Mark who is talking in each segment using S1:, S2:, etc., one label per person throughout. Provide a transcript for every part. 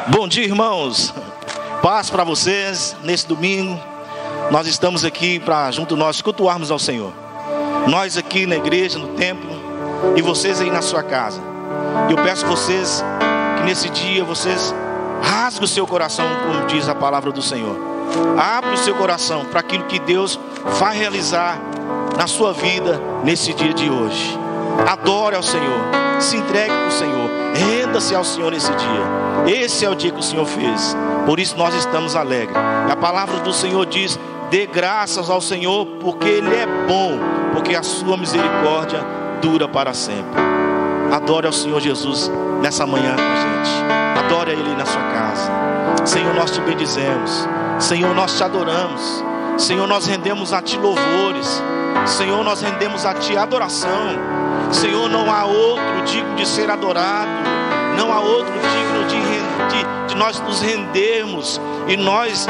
S1: Bom dia, irmãos. Paz para vocês. Nesse domingo nós estamos aqui para junto nós cultuarmos ao Senhor. Nós aqui na igreja, no templo, e vocês aí na sua casa. E eu peço a vocês que nesse dia vocês rasguem o seu coração, como diz a palavra do Senhor. Abra o seu coração para aquilo que Deus vai realizar na sua vida nesse dia de hoje. Adore ao Senhor, se entregue para o Senhor, renda-se ao Senhor nesse dia. Esse é o dia que o Senhor fez, por isso nós estamos alegres. A palavra do Senhor diz: dê graças ao Senhor, porque Ele é bom, porque a sua misericórdia dura para sempre. Adore ao Senhor Jesus nessa manhã com a gente. Adore a Ele na sua casa. Senhor, nós te bendizemos. Senhor, nós te adoramos. Senhor, nós rendemos a ti louvores. Senhor, nós rendemos a ti adoração. Senhor, não há outro digno de ser adorado. Não há outro digno de nós nos rendermos. E nós,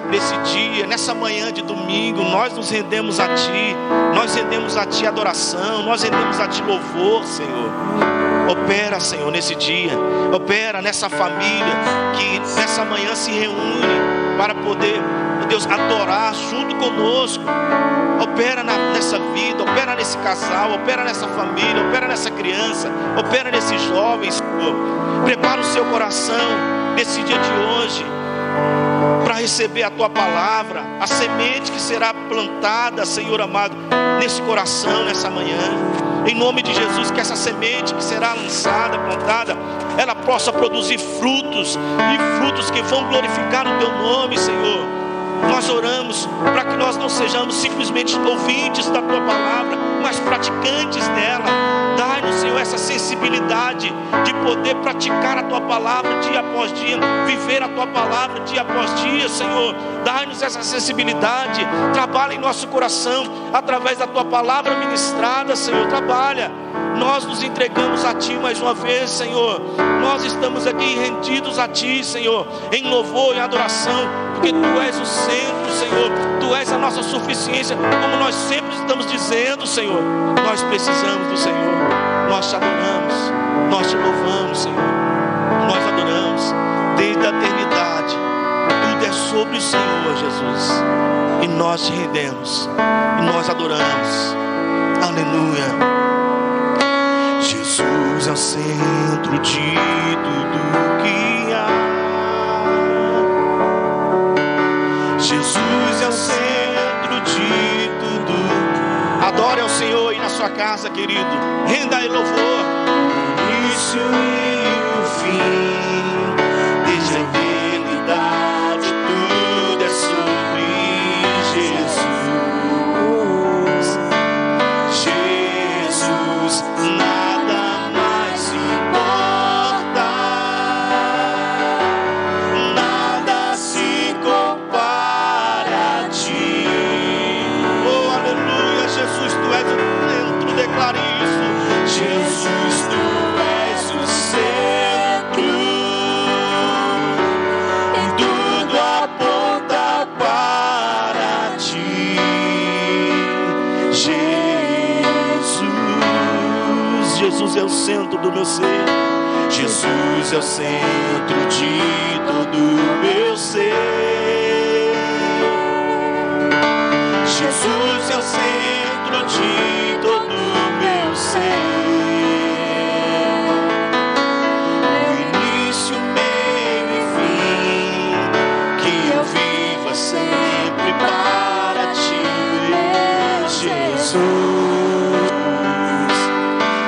S1: nesse dia, nessa manhã de domingo, nós nos rendemos a ti. Nós rendemos a ti adoração. Nós rendemos a ti louvor, Senhor. Opera, Senhor, nesse dia. Opera nessa família que nessa manhã se reúne para poder, Deus, adorar junto conosco. Opera nessa vida, opera nesse casal, opera nessa família, opera nessa criança, opera nesses jovens, Senhor. Prepara o seu coração nesse dia de hoje para receber a tua palavra, a semente que será plantada, Senhor amado, nesse coração, nessa manhã. Em nome de Jesus, que essa semente que será lançada, plantada, ela possa produzir frutos, e frutos que vão glorificar o teu nome, Senhor. Nós oramos para que nós não sejamos simplesmente ouvintes da tua palavra, mas praticantes dela. Dai-nos, Senhor, essa sensibilidade de poder praticar a tua palavra dia após dia, viver a tua palavra dia após dia, Senhor. Dai-nos essa sensibilidade. Trabalha em nosso coração através da tua palavra ministrada, Senhor. Trabalha. Nós nos entregamos a ti mais uma vez, Senhor. Nós estamos aqui rendidos a ti, Senhor, em louvor e adoração, porque tu és o centro, Senhor. Tu és a nossa suficiência, como nós sempre estamos dizendo, Senhor. Nós precisamos do Senhor. Nós te adoramos, nós te louvamos, Senhor. Nós adoramos desde a eternidade. Tudo é sobre o Senhor, Jesus. E nós te rendemos, e nós adoramos. Aleluia. Jesus é o centro de tudo que há. Jesus é o centro de tudo. Adore ao Senhor aí na sua casa, querido. Renda a Ele louvor. O início e o fim, desde a eternidade, tudo é sobre Jesus. Jesus, nada mais importa, nada se compara a ti. Oh, aleluia, Jesus, tu és o centro, declare isso. Jesus, tu és o centro, e tudo aponta para ti. Jesus é o centro do meu ser. Jesus é o centro de todo o meu ser. Jesus é o centro de todo o meu ser. O início, meio e fim, que eu viva sempre para ti, Jesus.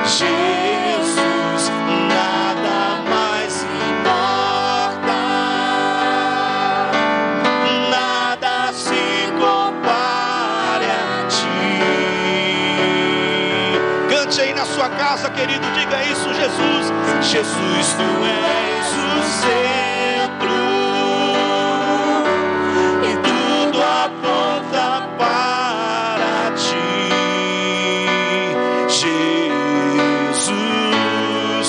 S1: Jesus, nada mais importa, nada se compare a ti. Cante aí na sua casa, querido, diga isso, Jesus. Jesus, tu és o centro, e tudo aponta para ti. Jesus,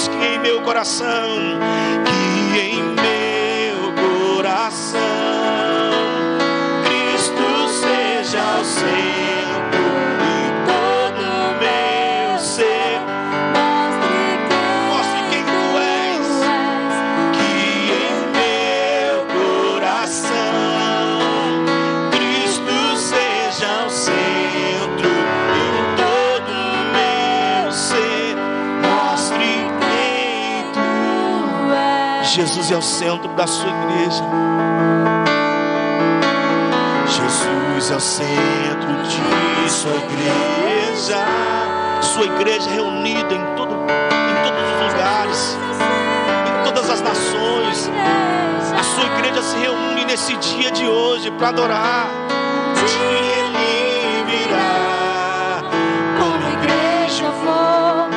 S1: que em meu coração, que em meu coração, Cristo seja o centro de todo o meu ser. Mostre quem tu és, que em Jesus é o centro da sua igreja. Jesus é o centro de sua igreja. Sua igreja reunida em todos os lugares, em todas as nações. A sua igreja se reúne nesse dia de hoje para adorar. Ele virá. Como igreja vou me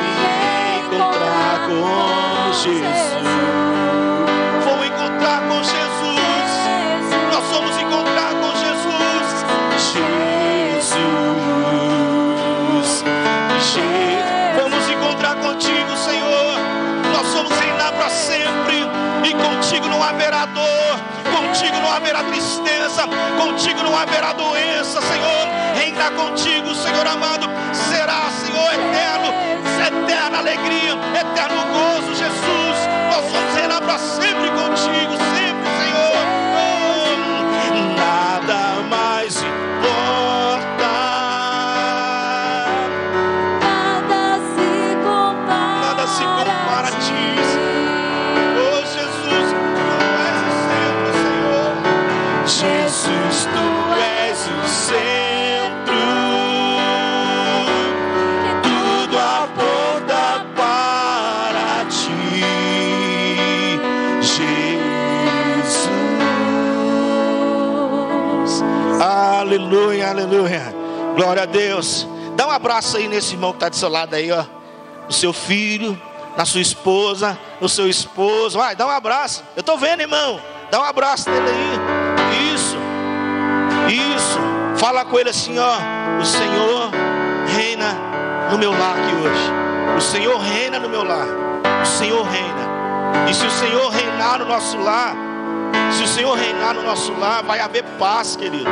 S1: encontrar com Jesus. Vou encontrar com Jesus. Nós vamos encontrar com Jesus. Vamos encontrar contigo, Senhor. Nós vamos reinar para sempre. E contigo não haverá dor, contigo não haverá tristeza, contigo não haverá doença, Senhor. Reinar contigo, Senhor amado, será, Senhor, eterna alegria, eterno gozo, Jesus. Nós vamos reinar para sempre contigo, sempre, Senhor. Nada mais importa, nada se compara a ti. Jesus, tu és o centro, tudo aponta para ti, Jesus. Aleluia, aleluia. Glória a Deus. Dá um abraço aí nesse irmão que está do seu lado aí, ó. No seu filho, na sua esposa, no seu esposo. Vai, dá um abraço. Eu estou vendo, irmão. Dá um abraço nele aí. Isso, fala com ele assim, ó. O Senhor reina no meu lar aqui hoje. O Senhor reina no meu lar. O Senhor reina. E se o Senhor reinar no nosso lar, se o Senhor reinar no nosso lar, vai haver paz, querido.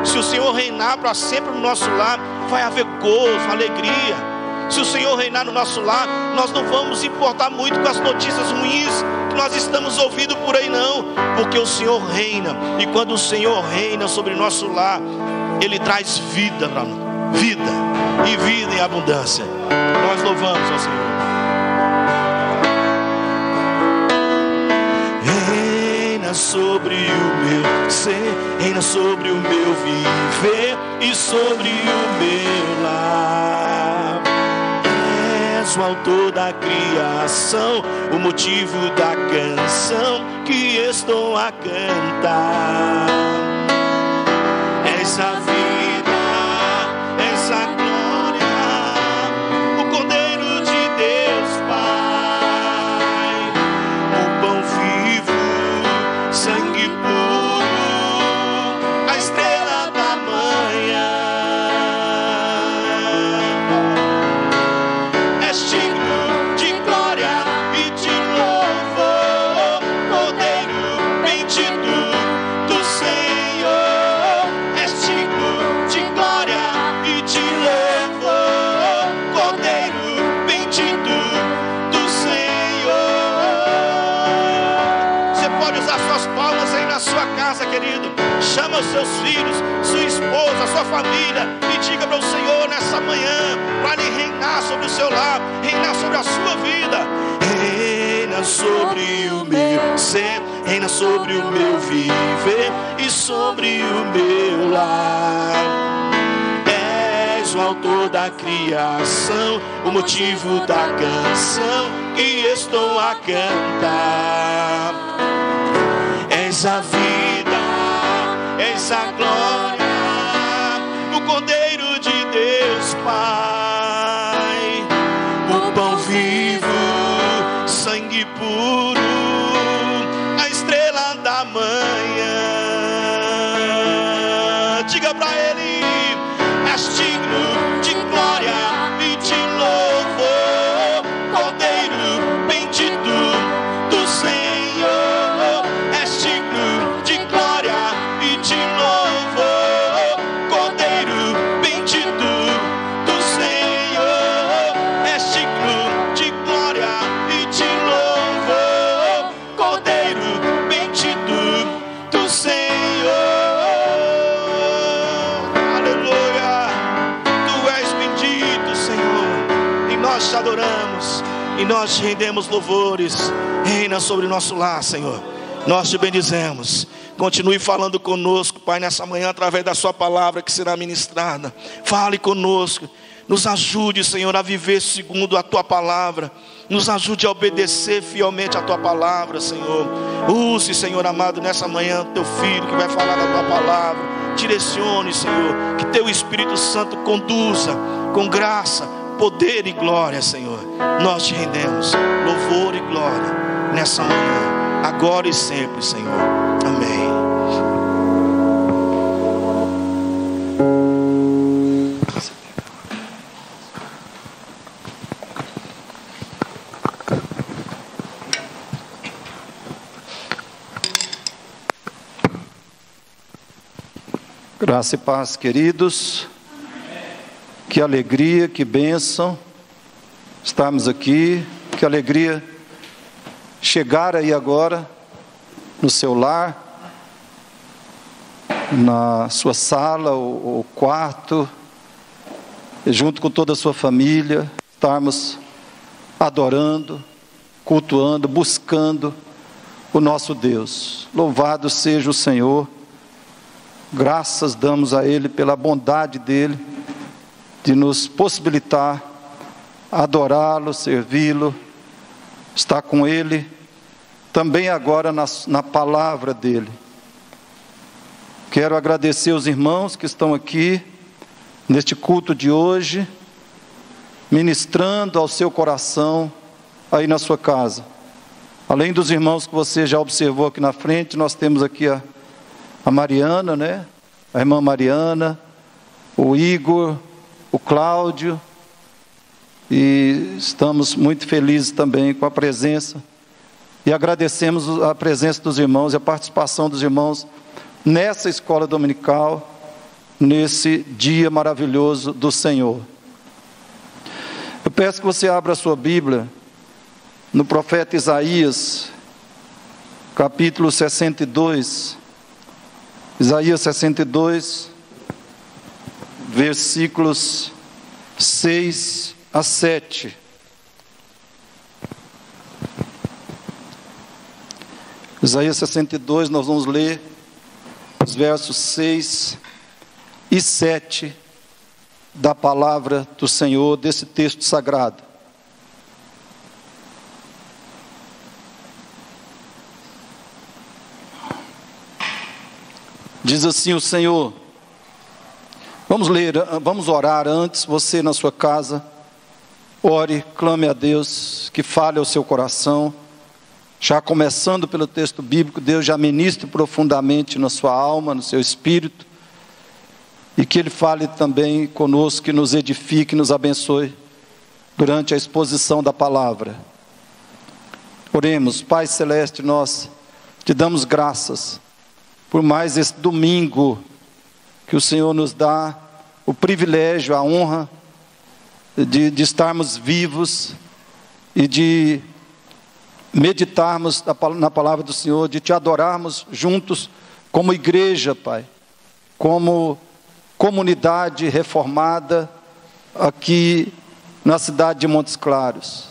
S1: Se o Senhor reinar para sempre no nosso lar, vai haver gozo, alegria. Se o Senhor reinar no nosso lar, nós não vamos importar muito com as notícias ruins que nós estamos ouvindo por aí, não. Porque o Senhor reina. E quando o Senhor reina sobre nosso lar, Ele traz vida para nós. Vida. E vida em abundância. Nós louvamos ao Senhor. Reina sobre o meu ser, reina sobre o meu viver e sobre o meu lar. És o autor da criação, o motivo da canção que estou a cantar. És a vida, és a glória, o Cordeiro de Deus Pai, o pão vivo, sangue puro, a estrela da manhã. És digno de glória e de louvor, Cordeiro bendito do Senhor. És digno de glória e de louvor, Cordeiro bendito do Senhor. Você pode usar suas palmas aí na sua casa, querido. Chama os seus filhos, sua esposa, sua família e diga para o Senhor nessa manhã, para Ele reinar sobre o seu lar, reinar sobre a sua vida. Reina sobre o meu ser, reina sobre o meu viver e sobre o meu lar. És o autor da criação, o motivo da canção que estou a cantar. És a vida, és a glória, o Cordeiro de Deus Pai, o pão vivo, sangue puro, a estrela da manhã. Diga pra Ele: és digno de glória e de louvor, Cordeiro bendito do Senhor. És digno de glória e de louvor. E nós te rendemos louvores. Reina sobre o nosso lar, Senhor. Nós te bendizemos. Continue falando conosco, Pai, nessa manhã, através da sua palavra que será ministrada. Fale conosco. Nos ajude, Senhor, a viver segundo a tua palavra. Nos ajude a obedecer fielmente a tua palavra, Senhor. Use, Senhor amado, nessa manhã, teu filho que vai falar da tua palavra. Direcione, Senhor. Que teu Espírito Santo conduza com graça, poder e glória, Senhor. Nós te rendemos louvor e glória nessa manhã, agora e sempre, Senhor. Amém.
S2: Graça e paz, queridos. Que alegria, que bênção estarmos aqui. Que alegria chegar aí agora no seu lar, na sua sala ou quarto, junto com toda a sua família, estarmos adorando, cultuando, buscando o nosso Deus. Louvado seja o Senhor. Graças damos a Ele pela bondade dEle, de nos possibilitar adorá-lo, servi-lo, estar com Ele, também agora na palavra dEle. Quero agradecer os irmãos que estão aqui, neste culto de hoje, ministrando ao seu coração, aí na sua casa. Além dos irmãos que você já observou aqui na frente, nós temos aqui a Mariana, né? A irmã Mariana, o Igor, o Cláudio, e estamos muito felizes também com a presença, e agradecemos a presença dos irmãos e a participação dos irmãos nessa escola dominical, nesse dia maravilhoso do Senhor. Eu peço que você abra a sua Bíblia no profeta Isaías, capítulo 62, Isaías 62, versículos 6 a 7. Isaías 62, nós vamos ler os versos 6 e 7 da palavra do Senhor, desse texto sagrado. Diz assim o Senhor. Vamos orar antes. Você na sua casa, ore, clame a Deus, que fale ao seu coração. Já começando pelo texto bíblico, Deus já ministre profundamente na sua alma, no seu espírito, e que Ele fale também conosco, que nos edifique, nos abençoe durante a exposição da palavra. Oremos. Pai Celeste, nós te damos graças por mais esse domingo que o Senhor nos dá o privilégio, a honra de estarmos vivos e de meditarmos na palavra do Senhor, de te adorarmos juntos como igreja, Pai, como comunidade reformada aqui na cidade de Montes Claros.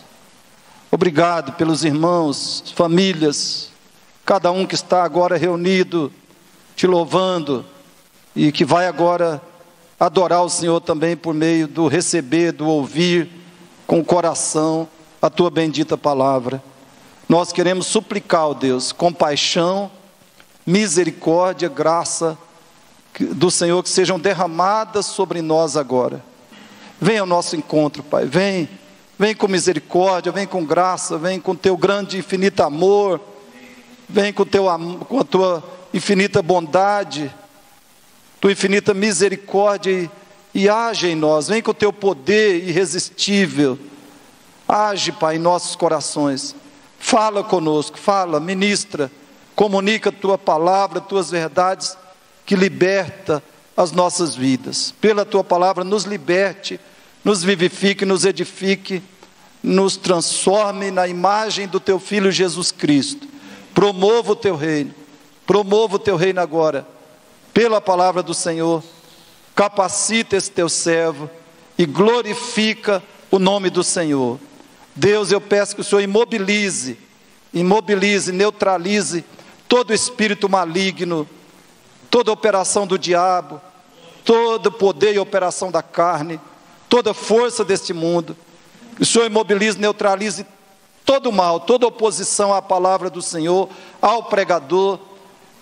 S2: Obrigado pelos irmãos, famílias, cada um que está agora reunido, te louvando, e que vai agora adorar o Senhor também por meio do receber, do ouvir com o coração a tua bendita palavra. Nós queremos suplicar, ó Deus, compaixão, misericórdia, graça do Senhor, que sejam derramadas sobre nós agora. Vem ao nosso encontro, Pai, vem com misericórdia, vem com graça, vem com teu grande e infinito amor, vem com a tua infinita bondade, tua infinita misericórdia, e age em nós. Vem com o teu poder irresistível, age, Pai, em nossos corações. Fala conosco, fala, ministra, comunica a tua palavra, tuas verdades, que liberta as nossas vidas. Pela tua palavra nos liberte, nos vivifique, nos edifique, nos transforme na imagem do teu Filho Jesus Cristo. Promova o teu reino agora, pela palavra do Senhor. Capacita esse teu servo e glorifica o nome do Senhor. Deus, eu peço que o Senhor imobilize, neutralize todo espírito maligno, toda operação do diabo, todo poder e operação da carne, toda força deste mundo. Que o Senhor imobilize, neutralize todo mal, toda oposição à palavra do Senhor, ao pregador,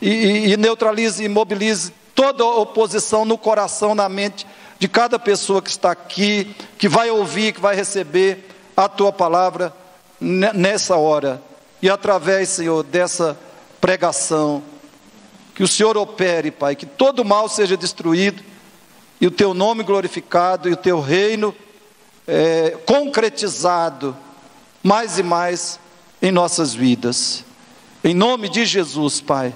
S2: e neutralize e imobilize toda oposição no coração, na mente de cada pessoa que está aqui, que vai ouvir, que vai receber a Tua palavra nessa hora. E através, Senhor, dessa pregação, que o Senhor opere, Pai, que todo mal seja destruído, e o Teu nome glorificado, e o Teu reino concretizado, mais e mais em nossas vidas. Em nome de Jesus, Pai,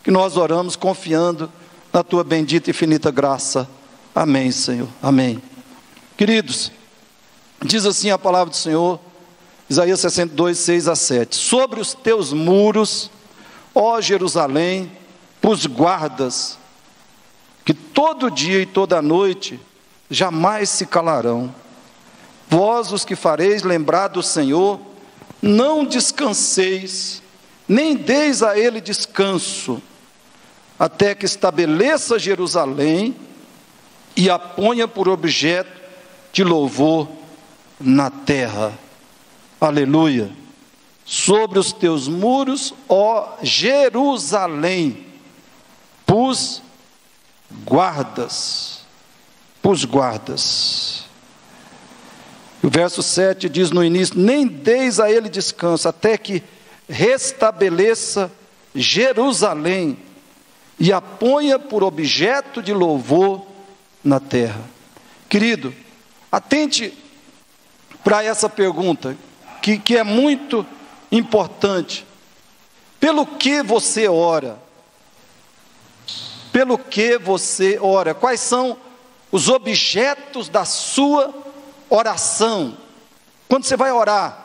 S2: que nós oramos confiando na Tua bendita e infinita graça. Amém, Senhor. Amém. Queridos, diz assim a palavra do Senhor, Isaías 62, 6 a 7. Sobre os teus muros, ó Jerusalém, os guardas, que todo dia e toda noite jamais se calarão. Vós, os que fareis lembrar do Senhor, não descanseis, nem deis a Ele descanso, até que estabeleça Jerusalém e a ponha por objeto de louvor na terra. Aleluia. Sobre os teus muros, ó Jerusalém, pus guardas. O verso 7 diz no início: nem deis a ele descanso, até que restabeleça Jerusalém e a ponha por objeto de louvor na terra. Querido, atente para essa pergunta, que é muito importante. Pelo que você ora? Pelo que você ora? Quais são os objetos da sua oração? Quando você vai orar,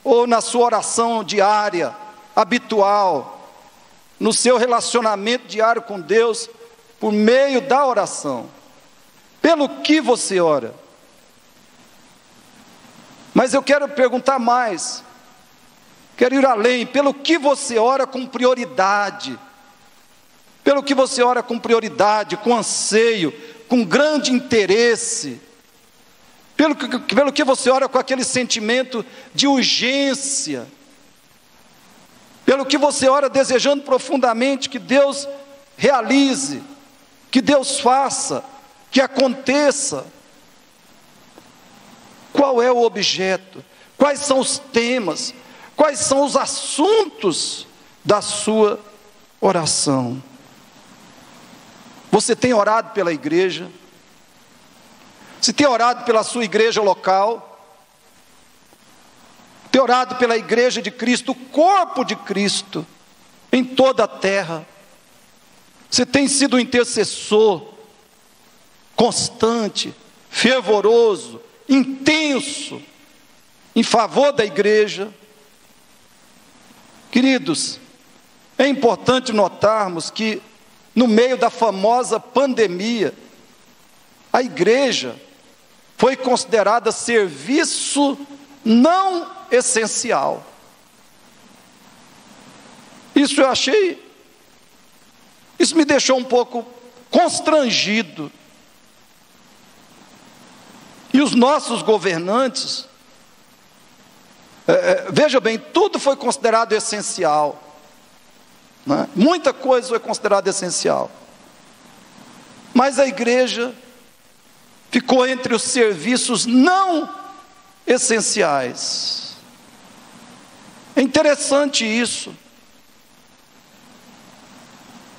S2: ou na sua oração diária, habitual, no seu relacionamento diário com Deus, por meio da oração, pelo que você ora? Mas eu quero perguntar mais, quero ir além. Pelo que você ora com prioridade? Pelo que você ora com prioridade, com anseio, com grande interesse? Pelo que você ora com aquele sentimento de urgência? Pelo que você ora desejando profundamente que Deus realize, que Deus faça, que aconteça? Qual é o objeto? Quais são os temas? Quais são os assuntos da sua oração? Você tem orado pela igreja? Você tem orado pela sua igreja local? Tem orado pela igreja de Cristo, o corpo de Cristo, em toda a terra? Você tem sido um intercessor constante, fervoroso, intenso, em favor da igreja? Queridos, é importante notarmos que no meio da famosa pandemia, a igreja foi considerada serviço não essencial. Isso me deixou um pouco constrangido. E os nossos governantes, veja bem, tudo foi considerado essencial, né? Muita coisa foi considerada essencial, mas a igreja ficou entre os serviços não essenciais. É interessante isso.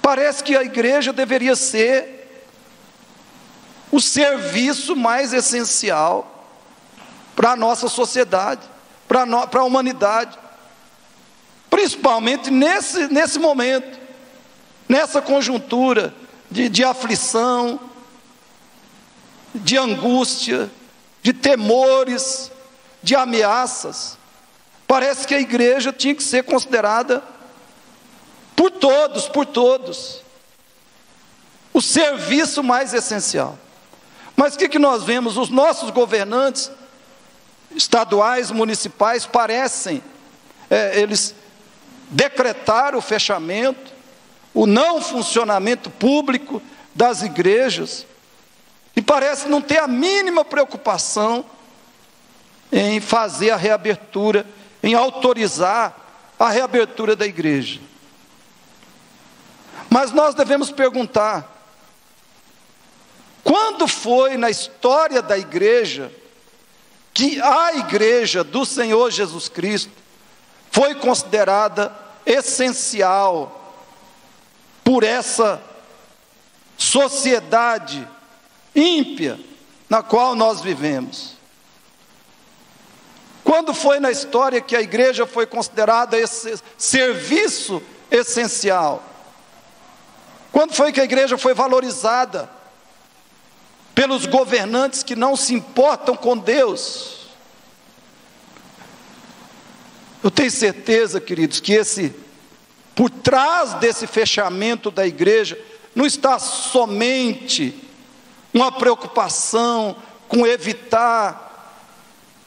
S2: Parece que a igreja deveria ser o serviço mais essencial para a nossa sociedade, para a humanidade, principalmente nesse momento, nessa conjuntura de aflição, de angústia, de temores, de ameaças. Parece que a igreja tinha que ser considerada por todos, o serviço mais essencial. Mas o que nós vemos? Os nossos governantes estaduais, municipais, parecem, eles decretaram o fechamento, o não funcionamento público das igrejas, e parece não ter a mínima preocupação em fazer a reabertura, em autorizar a reabertura da igreja. Mas nós devemos perguntar, quando foi na história da igreja que a igreja do Senhor Jesus Cristo foi considerada essencial por essa sociedade ímpia na qual nós vivemos? Quando foi na história que a igreja foi considerada esse serviço essencial? Quando foi que a igreja foi valorizada pelos governantes que não se importam com Deus? Eu tenho certeza, queridos, que por trás desse fechamento da igreja, não está somente uma preocupação com evitar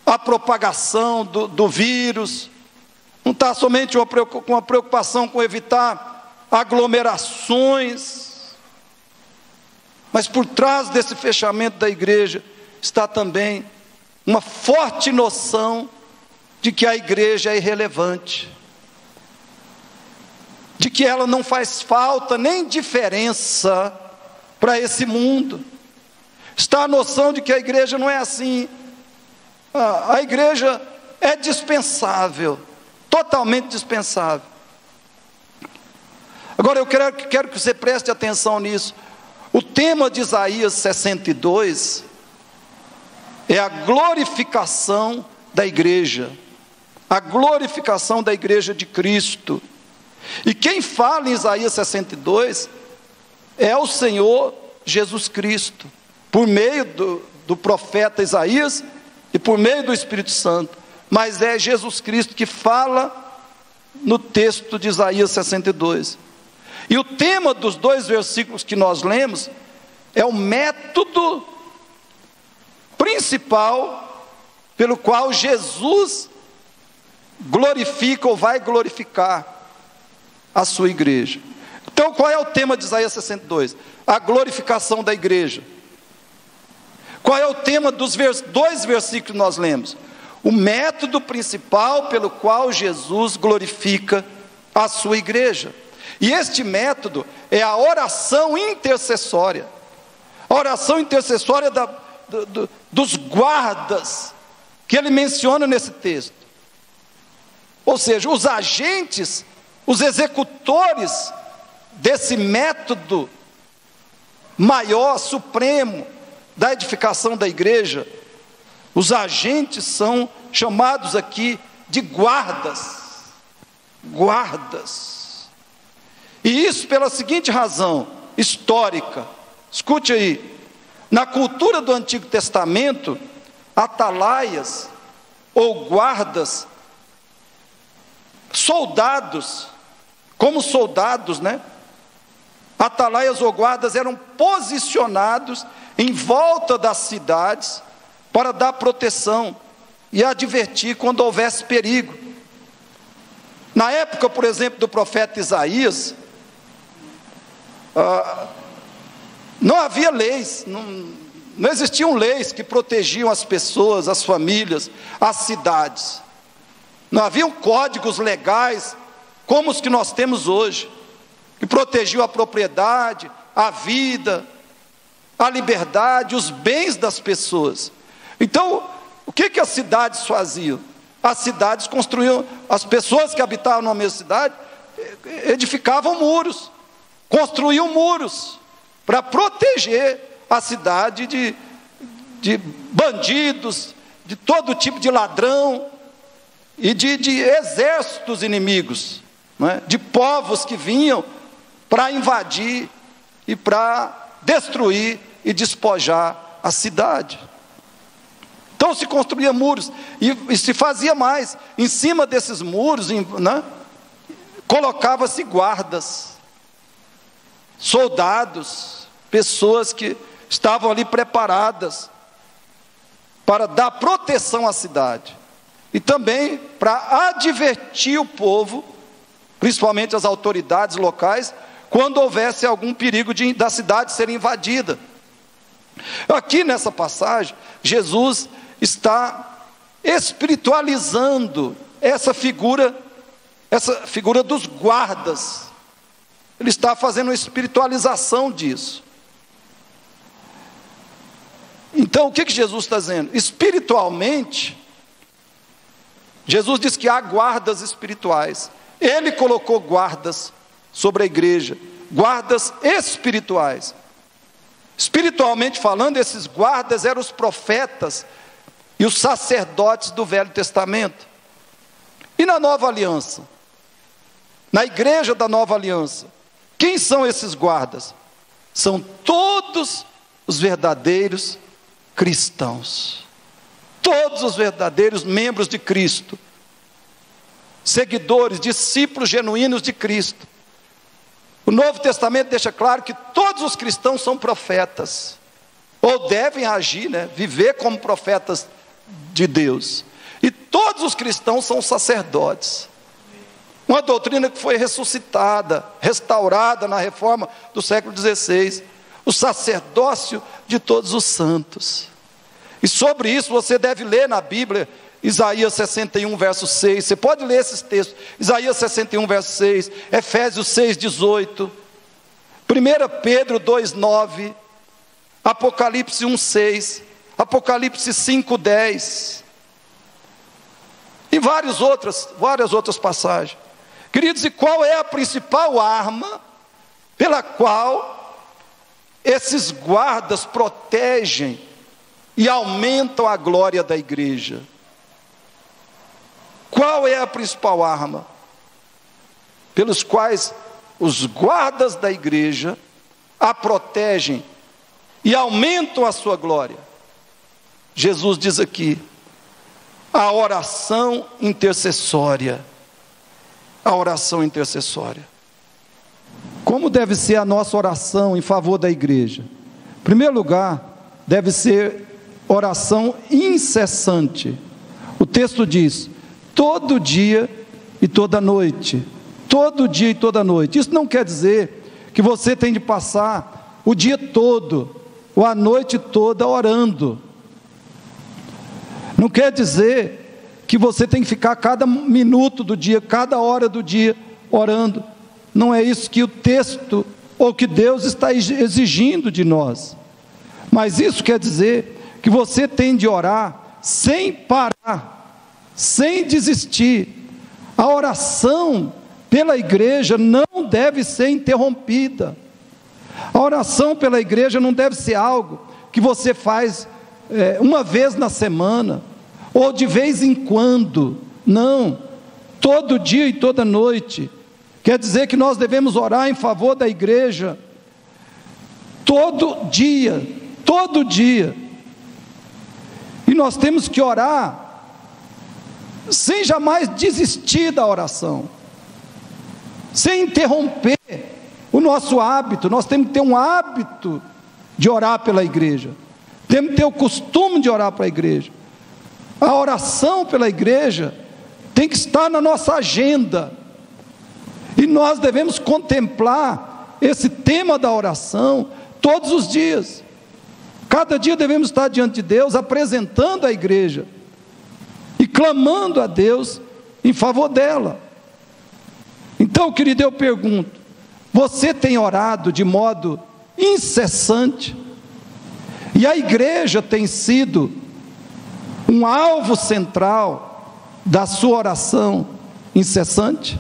S2: a propagação do vírus, não está somente uma preocupação com evitar aglomerações, mas por trás desse fechamento da igreja está também uma forte noção de que a igreja é irrelevante, de que ela não faz falta nem diferença para esse mundo. Está a noção de que a igreja não é assim. A igreja é dispensável, totalmente dispensável. Agora eu quero que você preste atenção nisso. O tema de Isaías 62 é a glorificação da igreja, a glorificação da igreja de Cristo. E quem fala em Isaías 62 é o Senhor Jesus Cristo, por meio do profeta Isaías e por meio do Espírito Santo. Mas é Jesus Cristo que fala no texto de Isaías 62. E o tema dos 2 versículos que nós lemos é o método principal pelo qual Jesus glorifica ou vai glorificar a sua igreja. Então, qual é o tema de Isaías 62? A glorificação da igreja. Qual é o tema dos 2 versículos que nós lemos? O método principal pelo qual Jesus glorifica a sua igreja. E este método é a oração intercessória. A oração intercessória dos guardas, que ele menciona nesse texto. Ou seja, os agentes, os executores desse método maior, supremo, da edificação da igreja, os agentes são chamados aqui de guardas. Guardas. E isso pela seguinte razão histórica. Escute aí. Na cultura do Antigo Testamento, atalaias ou guardas, soldados, como soldados, né? Atalaias ou guardas eram posicionados em volta das cidades para dar proteção e advertir quando houvesse perigo. Na época, por exemplo, do profeta Isaías, não havia leis, não existiam leis que protegiam as pessoas, as famílias, as cidades. Não haviam códigos legais como os que nós temos hoje, que protegiam a propriedade, a vida, a liberdade, os bens das pessoas. Então, o que as cidades faziam? As cidades construíam, as pessoas que habitavam na mesma cidade, edificavam muros, construíam muros, para proteger a cidade de bandidos, de todo tipo de ladrão, e de exércitos inimigos, não é? De povos que vinham para invadir e para destruir e despojar a cidade. Então se construía muros, e se fazia mais, em cima desses muros, né, colocava-se guardas, soldados, pessoas que estavam ali preparadas para dar proteção à cidade e também para advertir o povo, principalmente as autoridades locais, quando houvesse algum perigo da cidade ser invadida. Aqui nessa passagem, Jesus está espiritualizando essa figura dos guardas. Ele está fazendo uma espiritualização disso. Então, o que Jesus está dizendo? Espiritualmente, Jesus diz que há guardas espirituais. Ele colocou guardas sobre a igreja, guardas espirituais. Espiritualmente falando, esses guardas eram os profetas e os sacerdotes do Velho Testamento. E na Nova Aliança? Na igreja da Nova Aliança, quem são esses guardas? São todos os verdadeiros cristãos. Todos os verdadeiros membros de Cristo. Seguidores, discípulos genuínos de Cristo. O Novo Testamento deixa claro que todos os cristãos são profetas, ou devem agir, viver como profetas de Deus. E todos os cristãos são sacerdotes. Uma doutrina que foi ressuscitada, restaurada na reforma do século XVI. O sacerdócio de todos os santos. E sobre isso você deve ler na Bíblia, Isaías 61, verso 6, você pode ler esses textos, Isaías 61, verso 6, Efésios 6, 18, 1 Pedro 2, 9, Apocalipse 1, 6, Apocalipse 5, 10, e várias outras passagens. Queridos, e qual é a principal arma pela qual esses guardas protegem e aumentam a glória da igreja? Qual é a principal arma pelos quais os guardas da igreja a protegem e aumentam a sua glória? Jesus diz aqui, a oração intercessória. A oração intercessória. Como deve ser a nossa oração em favor da igreja? Em primeiro lugar, deve ser oração incessante. O texto diz, todo dia e toda noite. Todo dia e toda noite. Isso não quer dizer que você tem de passar o dia todo, ou a noite toda orando. Não quer dizer que você tem que ficar cada minuto do dia, cada hora do dia orando. Não é isso que o texto, ou que Deus está exigindo de nós. Mas isso quer dizer que você tem de orar sem parar, sem desistir. A oração pela igreja não deve ser interrompida. A oração pela igreja não deve ser algo que você faz uma vez na semana, ou de vez em quando. Não, todo dia e toda noite. Quer dizer que nós devemos orar em favor da igreja todo dia, todo dia. E nós temos que orar sem jamais desistir da oração, sem interromper o nosso hábito. Nós temos que ter um hábito de orar pela igreja, temos que ter o costume de orar para a igreja. A oração pela igreja tem que estar na nossa agenda, e nós devemos contemplar esse tema da oração todos os dias. Cada dia devemos estar diante de Deus, apresentando a igreja e clamando a Deus em favor dela. Então, querido, eu pergunto, você tem orado de modo incessante? E a igreja tem sido um alvo central da sua oração incessante?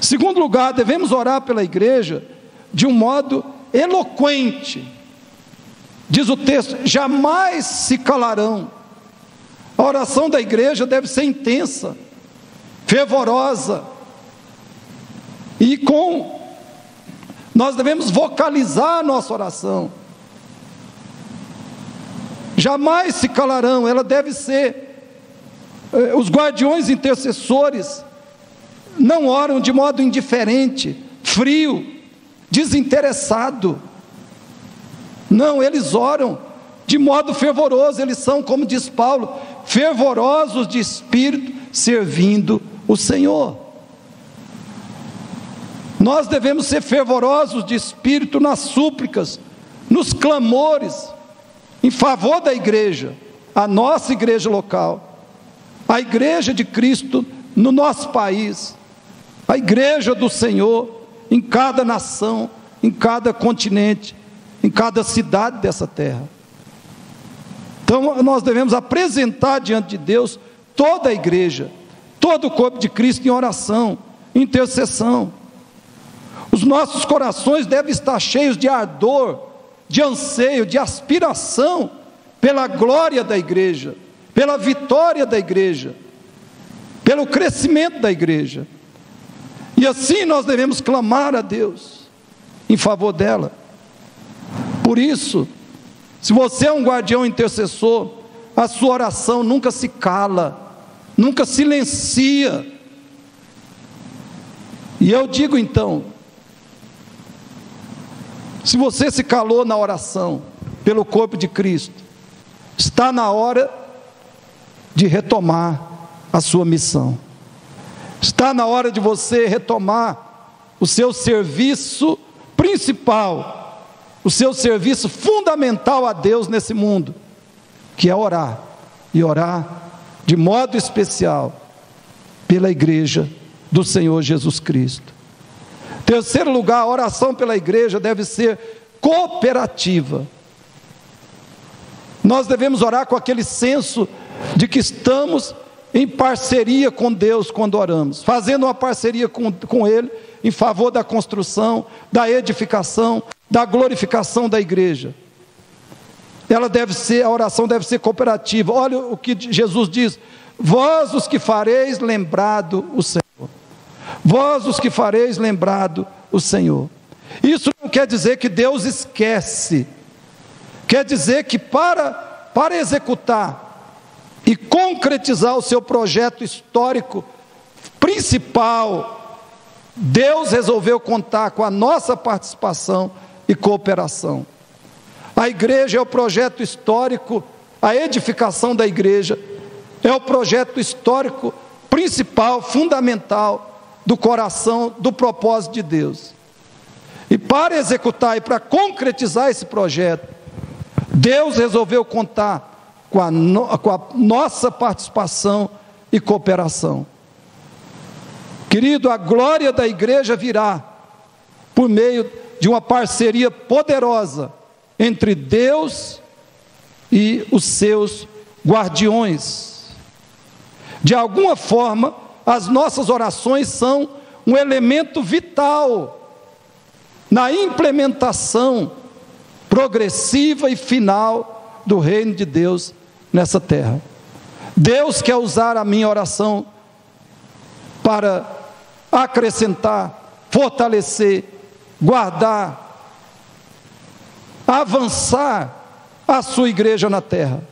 S2: Segundo lugar, devemos orar pela igreja de um modo eloquente. Diz o texto, jamais se calarão. A oração da igreja deve ser intensa, fervorosa, e nós devemos vocalizar a nossa oração. Jamais se calarão, ela deve ser, os guardiões intercessores não oram de modo indiferente, frio, desinteressado. Não, eles oram de modo fervoroso. Eles são, como diz Paulo, fervorosos de espírito, servindo o Senhor. Nós devemos ser fervorosos de espírito nas súplicas, nos clamores, em favor da igreja, a nossa igreja local, a igreja de Cristo no nosso país, a igreja do Senhor em cada nação, em cada continente, em cada cidade dessa terra. Então nós devemos apresentar diante de Deus toda a igreja, todo o corpo de Cristo em oração, intercessão. Os nossos corações devem estar cheios de ardor, de anseio, de aspiração pela glória da igreja, pela vitória da igreja, pelo crescimento da igreja. E assim nós devemos clamar a Deus em favor dela. Por isso, se você é um guardião intercessor, a sua oração nunca se cala, nunca silencia. E eu digo então, se você se calou na oração pelo corpo de Cristo, está na hora de retomar a sua missão. Está na hora de você retomar o seu serviço principal, o seu serviço fundamental a Deus nesse mundo, que é orar, e orar de modo especial pela igreja do Senhor Jesus Cristo. Terceiro lugar, a oração pela igreja deve ser cooperativa. Nós devemos orar com aquele senso de que estamos em parceria com Deus quando oramos, fazendo uma parceria com Ele em favor da construção, da edificação, da glorificação da igreja. A oração deve ser cooperativa. Olha o que Jesus diz: vós os que fareis lembrado o Senhor. Vós os que fareis lembrado o Senhor. Isso não quer dizer que Deus esquece. Quer dizer que para executar e concretizar o seu projeto histórico principal, Deus resolveu contar com a nossa participação e cooperação. A igreja é o projeto histórico, a edificação da igreja é o projeto histórico principal, fundamental do coração, do propósito de Deus. E para executar e para concretizar esse projeto, Deus resolveu contar com a nossa participação e cooperação. Querido, a glória da igreja virá por meio de uma parceria poderosa entre Deus e os seus guardiões. De alguma forma, as nossas orações são um elemento vital na implementação progressiva e final do reino de Deus nessa terra. Deus quer usar a minha oração para acrescentar, fortalecer, guardar, avançar a sua igreja na terra.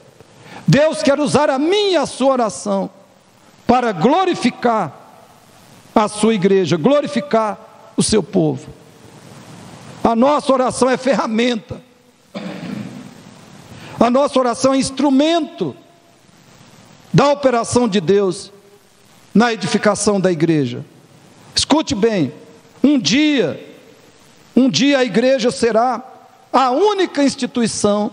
S2: Deus quer usar a minha e a sua oração para glorificar a sua igreja, glorificar o seu povo. A nossa oração é ferramenta. A nossa oração é instrumento da operação de Deus na edificação da igreja. Escute bem, um dia a igreja será a única instituição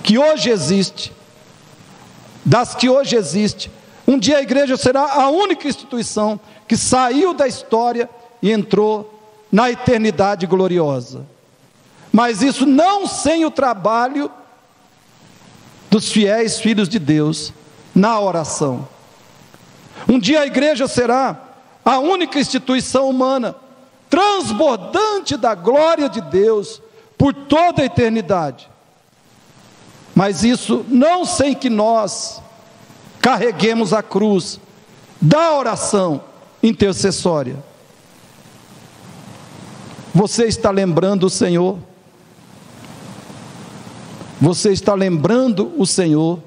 S2: que hoje existe, das que hoje existe. Um dia a igreja será a única instituição que saiu da história e entrou na eternidade gloriosa. Mas isso não sem o trabalho dos fiéis filhos de Deus na oração. Um dia a igreja será a única instituição humana transbordante da glória de Deus por toda a eternidade. Mas isso não sem que nós carreguemos a cruz da oração intercessória. Você está lembrando o Senhor? Você está lembrando o Senhor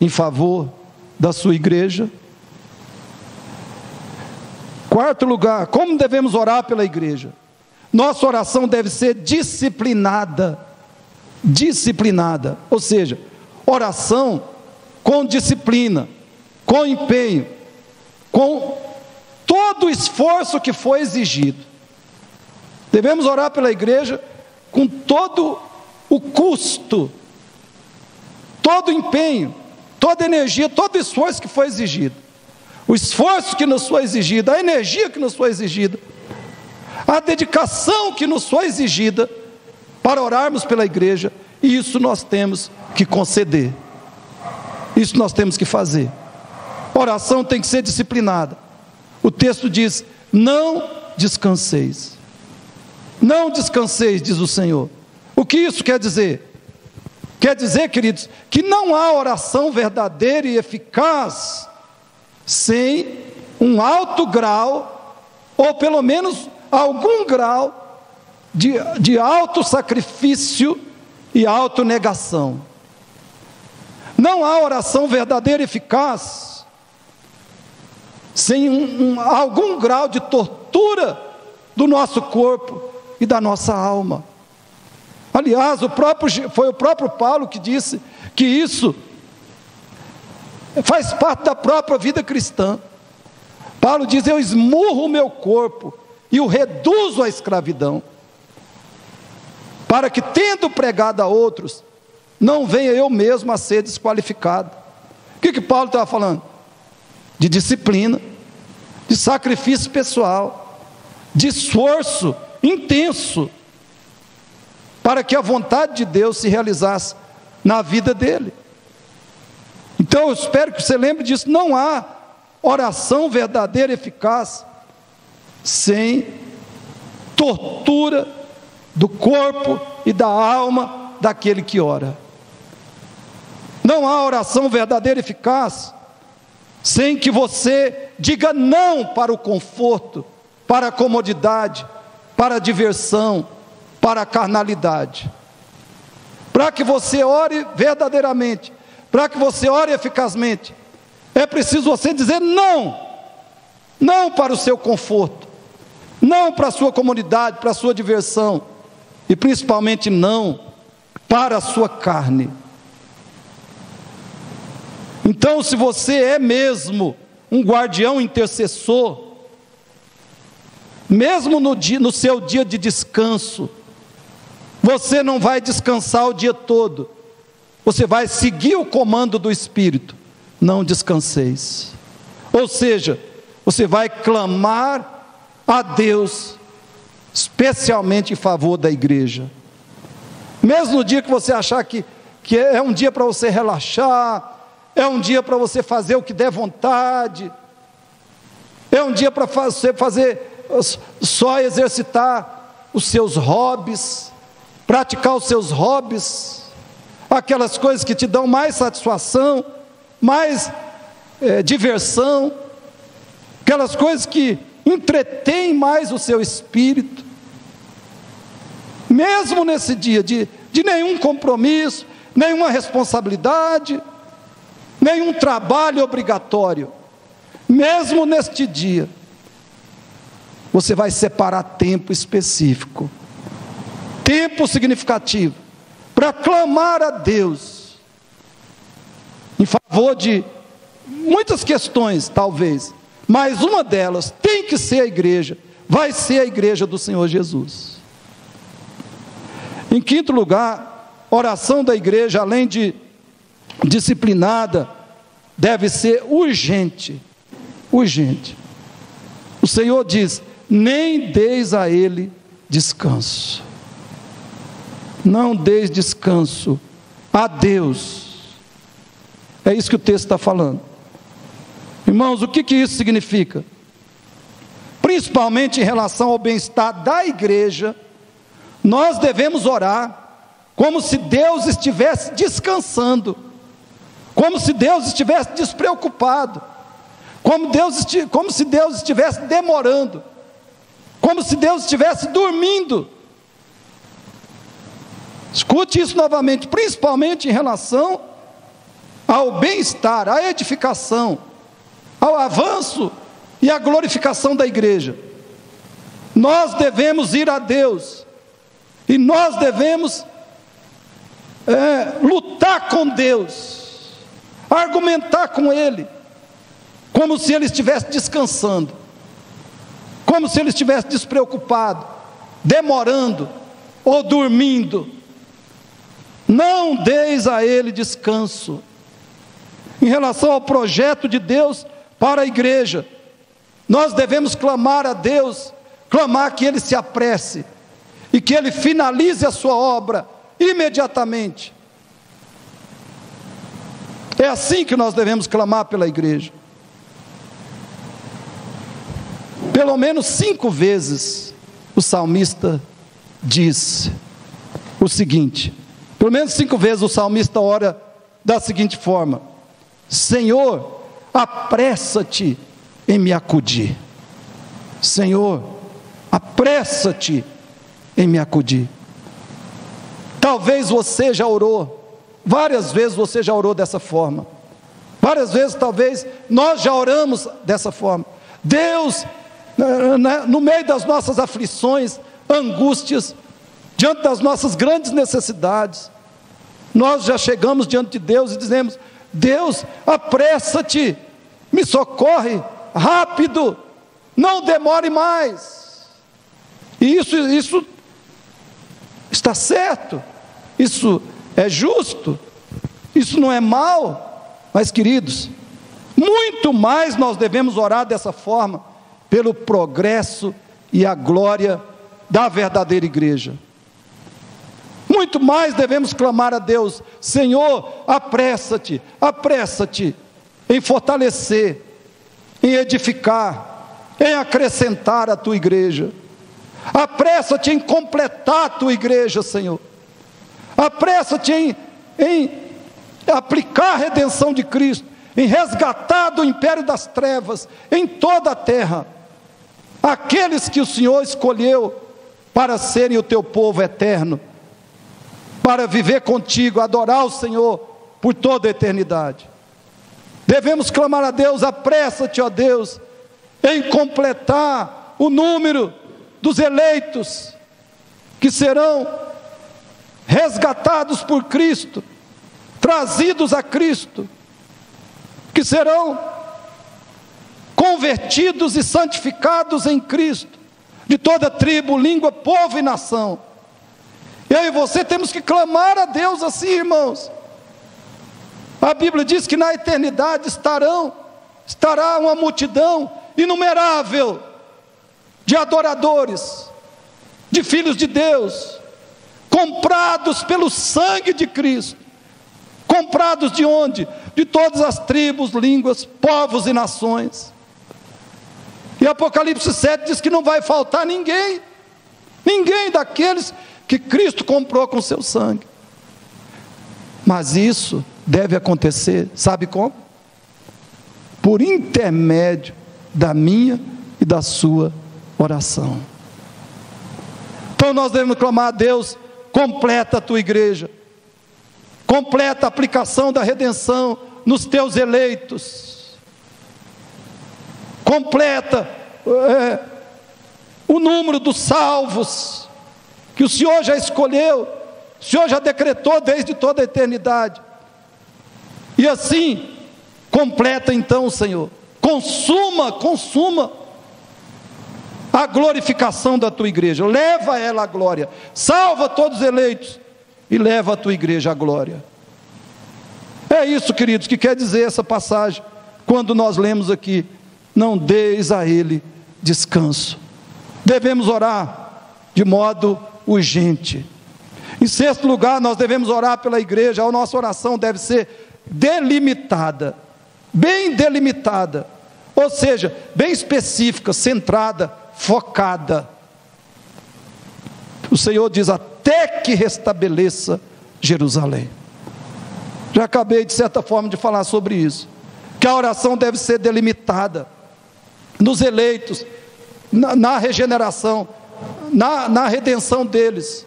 S2: em favor da sua igreja? Quarto lugar, como devemos orar pela igreja? Nossa oração deve ser disciplinada disciplinada, ou seja, oração com disciplina, com empenho, com todo o esforço que foi exigido. Devemos orar pela igreja com todo o custo, todo o empenho, toda a energia, todo o esforço que foi exigido. O esforço que nos foi exigido, a energia que nos foi exigida, a dedicação que nos foi exigida para orarmos pela igreja, e isso nós temos que conceder. Isso nós temos que fazer. Oração tem que ser disciplinada. O texto diz: não descanseis. Não descanseis, diz o Senhor. O que isso quer dizer? Quer dizer, queridos, que não há oração verdadeira e eficaz sem um alto grau, ou pelo menos algum grau de autossacrifício e autonegação. Não há oração verdadeira e eficaz sem algum grau de tortura do nosso corpo e da nossa alma. Aliás, foi o próprio Paulo que disse que isso faz parte da própria vida cristã. Paulo diz: eu esmurro o meu corpo e o reduzo à escravidão, para que, tendo pregado a outros, não venha eu mesmo a ser desqualificado. O que Paulo estava falando? De disciplina, de sacrifício pessoal, de esforço intenso, para que a vontade de Deus se realizasse na vida dele. Então eu espero que você lembre disso. Não há oração verdadeira e eficaz sem tortura do corpo e da alma daquele que ora. Não há oração verdadeira e eficaz sem que você diga não para o conforto, para a comodidade, para a diversão, para a carnalidade. Para que você ore verdadeiramente, para que você ore eficazmente, é preciso você dizer não. Não para o seu conforto, não para a sua comodidade, para a sua diversão, e principalmente não para a sua carne. Então, se você é mesmo um guardião intercessor, mesmo no seu dia de descanso, você não vai descansar o dia todo, você vai seguir o comando do Espírito: não descanseis. Ou seja, você vai clamar a Deus, especialmente em favor da igreja. Mesmo no dia que você achar que é um dia para você relaxar, é um dia para você fazer o que der vontade, é um dia para você só exercitar os seus hobbies, praticar os seus hobbies, aquelas coisas que te dão mais satisfação, mais diversão, aquelas coisas que entretêm mais o seu espírito. Mesmo nesse dia de nenhum compromisso, nenhuma responsabilidade, nenhum trabalho obrigatório, mesmo neste dia, você vai separar tempo específico, tempo significativo, para clamar a Deus, em favor de muitas questões talvez, mas uma delas tem que ser a igreja, vai ser a igreja do Senhor Jesus. Em quinto lugar, oração da igreja, além de disciplinada, deve ser urgente. Urgente. O Senhor diz: nem deis a ele descanso. Não deis descanso a Deus. É isso que o texto está falando. Irmãos, o que isso significa? Principalmente em relação ao bem-estar da igreja, nós devemos orar como se Deus estivesse descansando, como se Deus estivesse despreocupado, como se Deus estivesse demorando, como se Deus estivesse dormindo. Escute isso novamente, principalmente em relação ao bem-estar, à edificação, ao avanço e à glorificação da igreja. Nós devemos ir a Deus, e nós devemos lutar com Deus, argumentar com Ele, como se Ele estivesse descansando, como se Ele estivesse despreocupado, demorando ou dormindo. Não deis a Ele descanso. Em relação ao projeto de Deus para a igreja, nós devemos clamar a Deus, clamar que Ele se apresse e que Ele finalize a sua obra imediatamente. É assim que nós devemos clamar pela igreja. Pelo menos 5 vezes o salmista diz o seguinte, pelo menos 5 vezes o salmista ora da seguinte forma: Senhor, apressa-te em me acudir. Senhor, apressa-te em me acudir. Talvez você já orou, várias vezes você já orou dessa forma, várias vezes talvez nós já oramos dessa forma. Deus, no meio das nossas aflições, angústias, diante das nossas grandes necessidades, nós já chegamos diante de Deus e dizemos: Deus, apressa-te, me socorre, rápido, não demore mais. E isso está certo, isso é justo, isso não é mal. Mas, queridos, muito mais nós devemos orar dessa forma, pelo progresso e a glória da verdadeira igreja. Muito mais devemos clamar a Deus: Senhor, apressa-te, apressa-te em fortalecer, em edificar, em acrescentar a tua igreja. Apressa-te em completar a tua igreja, Senhor. Apressa-te em aplicar a redenção de Cristo, em resgatar do império das trevas em toda a terra aqueles que o Senhor escolheu para serem o teu povo eterno, para viver contigo, adorar o Senhor por toda a eternidade. Devemos clamar a Deus: apressa-te, ó Deus, em completar o número dos eleitos que serão resgatados por Cristo, trazidos a Cristo, que serão convertidos e santificados em Cristo, de toda tribo, língua, povo e nação. Eu e você temos que clamar a Deus assim, irmãos. A Bíblia diz que na eternidade estará uma multidão inumerável de adoradores, de filhos de Deus, comprados pelo sangue de Cristo. Comprados de onde? De todas as tribos, línguas, povos e nações. E Apocalipse 7 diz que não vai faltar ninguém daqueles que Cristo comprou com seu sangue. Mas isso deve acontecer, sabe como? Por intermédio da minha e da sua oração. Então nós devemos clamar a Deus: completa a tua igreja, completa a aplicação da redenção nos teus eleitos, completa o número dos salvos que o Senhor já escolheu, o Senhor já decretou desde toda a eternidade. E assim, completa então, Senhor, consuma a glorificação da tua igreja, leva ela à glória, salva todos os eleitos e leva a tua igreja à glória. É isso, queridos, que quer dizer essa passagem, quando nós lemos aqui: não deis a Ele descanso. Devemos orar de modo urgente. Em sexto lugar, nós devemos orar pela igreja. A nossa oração deve ser delimitada, bem delimitada, ou seja, bem específica, centrada, focada. O Senhor diz: até que restabeleça Jerusalém. Já acabei, de certa forma, de falar sobre isso, que a oração deve ser delimitada nos eleitos, na regeneração, na redenção deles,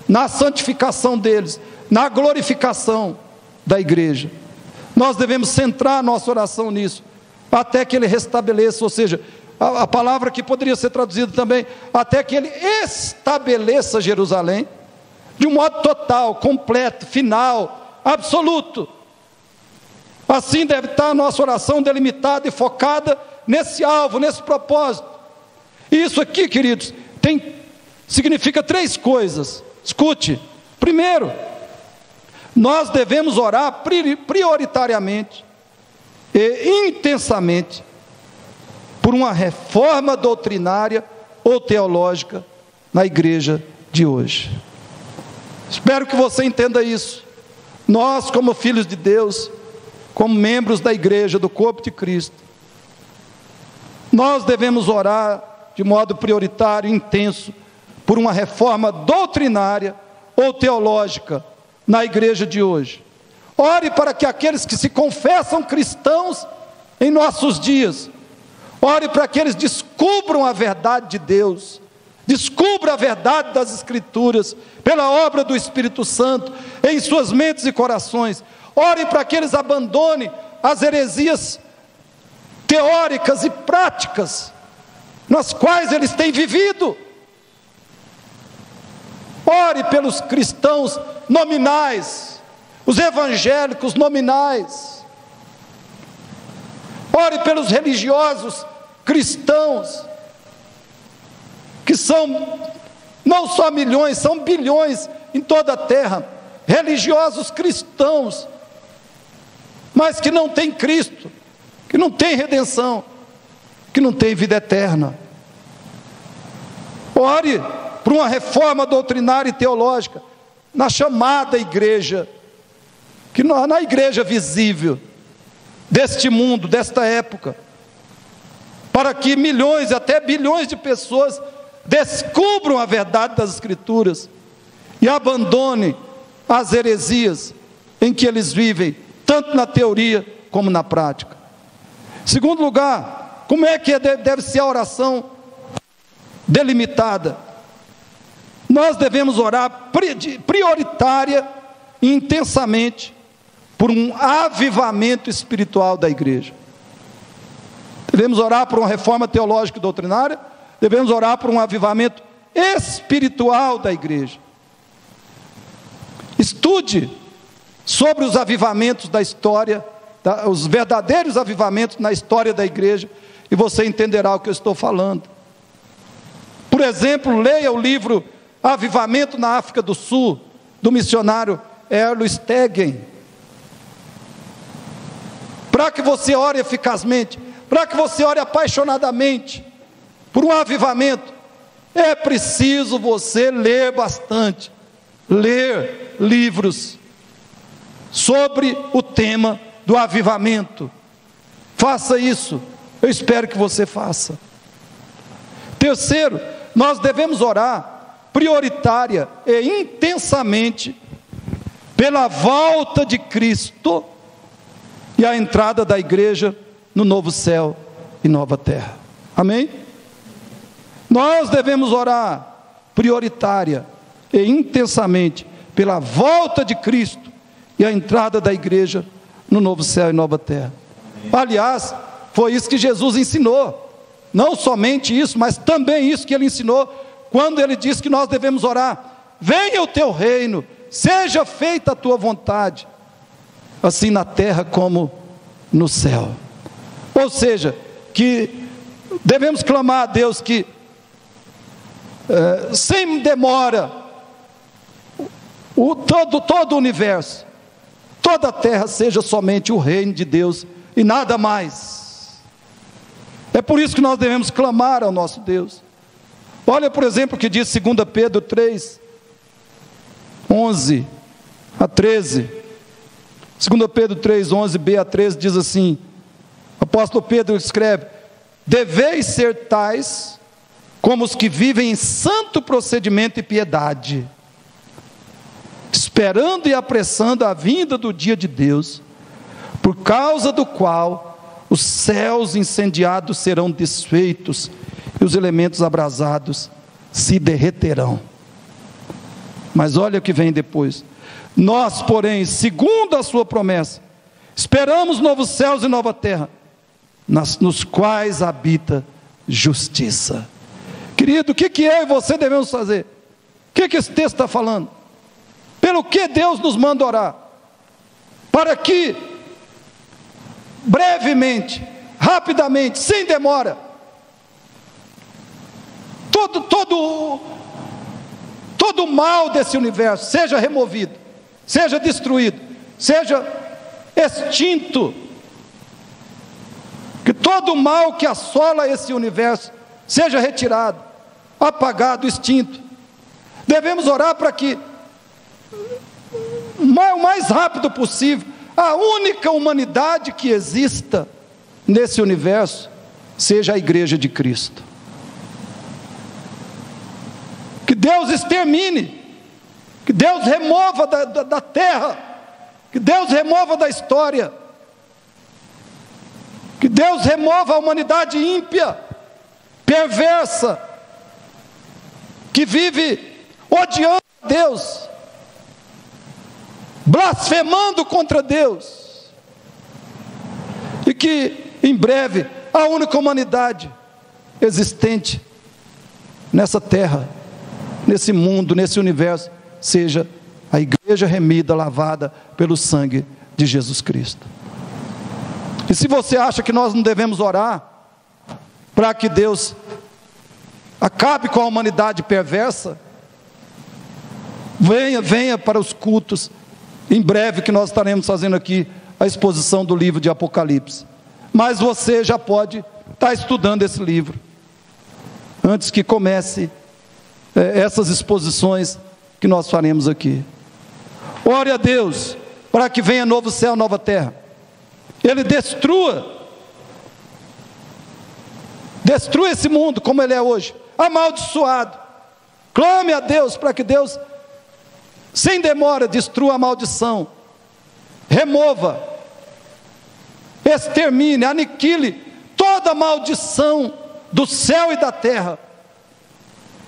S2: na santificação deles, na glorificação da igreja. Nós devemos centrar a nossa oração nisso, até que Ele restabeleça, ou seja, a palavra que poderia ser traduzida também, até que Ele estabeleça Jerusalém, de um modo total, completo, final, absoluto. Assim deve estar a nossa oração delimitada e focada nesse alvo, nesse propósito. E isso aqui, queridos, significa 3 coisas. Escute. Primeiro, nós devemos orar prioritariamente e intensamente por uma reforma doutrinária ou teológica na igreja de hoje. Espero que você entenda isso. Nós, como filhos de Deus, como membros da igreja, do corpo de Cristo, nós devemos orar de modo prioritário e intenso por uma reforma doutrinária ou teológica na igreja de hoje. Ore para que aqueles que se confessam cristãos em nossos dias, ore para que eles descubram a verdade de Deus, descubram a verdade das Escrituras, pela obra do Espírito Santo, em suas mentes e corações. Ore para que eles abandonem as heresias teóricas e práticas, nas quais eles têm vivido. Ore pelos cristãos nominais, os evangélicos nominais. Ore pelos religiosos cristãos, que são não só milhões, são bilhões em toda a terra, religiosos cristãos, mas que não têm Cristo, que não têm redenção, que não têm vida eterna. Ore por uma reforma doutrinária e teológica na chamada igreja, que na igreja visível deste mundo, desta época, para que milhões, até bilhões de pessoas descubram a verdade das Escrituras e abandonem as heresias em que eles vivem, tanto na teoria como na prática. Segundo lugar, como é que deve ser a oração delimitada? Nós devemos orar prioritária e intensamente por um avivamento espiritual da igreja. Devemos orar por uma reforma teológica e doutrinária, devemos orar por um avivamento espiritual da igreja. Estude sobre os avivamentos da história, os verdadeiros avivamentos na história da igreja, e você entenderá o que eu estou falando. Por exemplo, leia o livro Avivamento na África do Sul, do missionário Erlo Stegen, para que você ore eficazmente, para que você ore apaixonadamente por um avivamento, é preciso você ler bastante, ler livros sobre o tema do avivamento. Faça isso, eu espero que você faça. Terceiro, nós devemos orar prioritária e intensamente pela volta de Cristo e a entrada da igreja no novo céu e nova terra. Amém? Nós devemos orar prioritária e intensamente pela volta de Cristo e a entrada da igreja no novo céu e nova terra. Aliás, foi isso que Jesus ensinou. Não somente isso, mas também isso que ele ensinou quando ele disse que nós devemos orar: venha o teu reino, seja feita a tua vontade, assim na terra como no céu. Ou seja, que devemos clamar a Deus que sem demora todo o universo, toda a terra seja somente o reino de Deus e nada mais. É por isso que nós devemos clamar ao nosso Deus. Olha, por exemplo, o que diz 2 Pedro 3, 11 a 13. 2 Pedro 3, 11b a 13 diz assim: o apóstolo Pedro escreve: deveis ser tais como os que vivem em santo procedimento e piedade, esperando e apressando a vinda do dia de Deus, por causa do qual os céus incendiados serão desfeitos e os elementos abrasados se derreterão. Mas olha o que vem depois: nós, porém, segundo a sua promessa, esperamos novos céus e nova terra, nos quais habita justiça. Querido, o que eu e você devemos fazer? O que esse texto está falando? pelo que Deus nos manda orar, para que brevemente, rapidamente, sem demora, todo o mal desse universo seja removido, seja destruído, seja extinto, que todo o mal que assola esse universo seja retirado, apagado, extinto. Devemos orar para que o mais rápido possível a única humanidade que exista nesse universo seja a igreja de Cristo. Que Deus extermine, que Deus remova da terra, que Deus remova da história, que Deus remova a humanidade ímpia, perversa, que vive odiando a Deus, blasfemando contra Deus, e que em breve a única humanidade existente nessa terra, nesse mundo, nesse universo, seja a igreja remida, lavada pelo sangue de Jesus Cristo. E se você acha que nós não devemos orar para que Deus acabe com a humanidade perversa, venha para os cultos, em breve, que nós estaremos fazendo aqui a exposição do livro de Apocalipse. Mas você já pode estar estudando esse livro, antes que comece essas exposições que nós faremos aqui. Ore a Deus, para que venha novo céu, nova terra. Ele destrua esse mundo como ele é hoje, amaldiçoado. Clame a Deus para que Deus, sem demora, destrua a maldição, remova, extermine, aniquile toda a maldição do céu e da terra,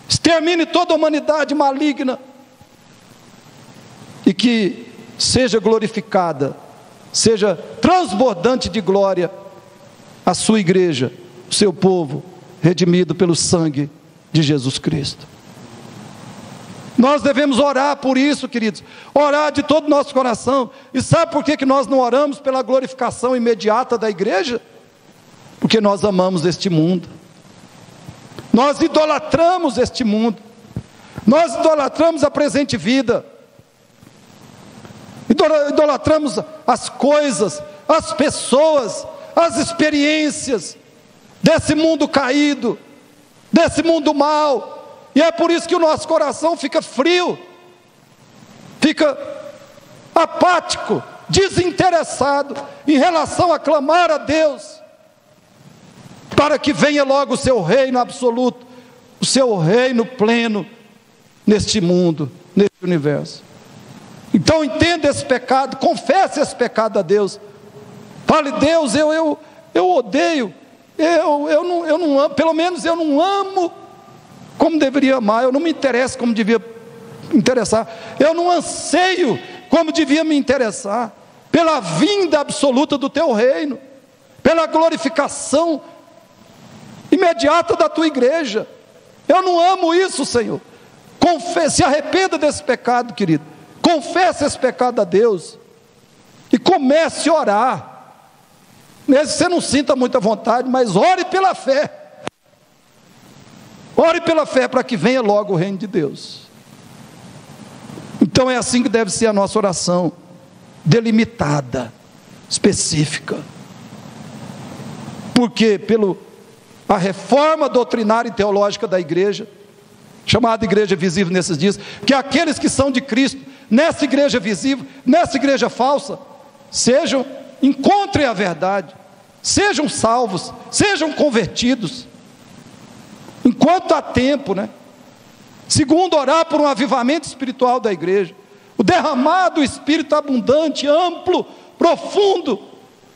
S2: extermine toda a humanidade maligna, e que seja glorificada, seja transbordante de glória a sua igreja, o seu povo, redimido pelo sangue de Jesus Cristo. Nós devemos orar por isso, queridos, orar de todo o nosso coração. E sabe por que nós não oramos pela glorificação imediata da igreja? Porque nós amamos este mundo, nós idolatramos este mundo, nós idolatramos a presente vida, idolatramos as coisas, as pessoas, as experiências desse mundo caído, desse mundo mau. E é por isso que o nosso coração fica frio, fica apático, desinteressado em relação a clamar a Deus, para que venha logo o seu reino absoluto, o seu reino pleno neste mundo, neste universo. Então entenda esse pecado, confesse esse pecado a Deus. Fale: Deus, eu odeio, eu não amo, pelo menos eu não amo como deveria amar, eu não me interesso como devia interessar, eu não anseio como devia me interessar, pela vinda absoluta do teu reino, pela glorificação imediata da tua igreja. Eu não amo isso, Senhor. Se arrependa desse pecado, querido, confesse esse pecado a Deus, e comece a orar. Mesmo que você não sinta muita vontade, mas ore pela fé. Ore pela fé para que venha logo o reino de Deus. Então é assim que deve ser a nossa oração, delimitada, específica. Porque a reforma doutrinária e teológica da igreja, chamada igreja visível nesses dias, que aqueles que são de Cristo, nessa igreja visível, nessa igreja falsa, encontrem a verdade, sejam salvos, sejam convertidos, enquanto há tempo, né? Segundo, orar por um avivamento espiritual da igreja, o derramar do Espírito abundante, amplo, profundo,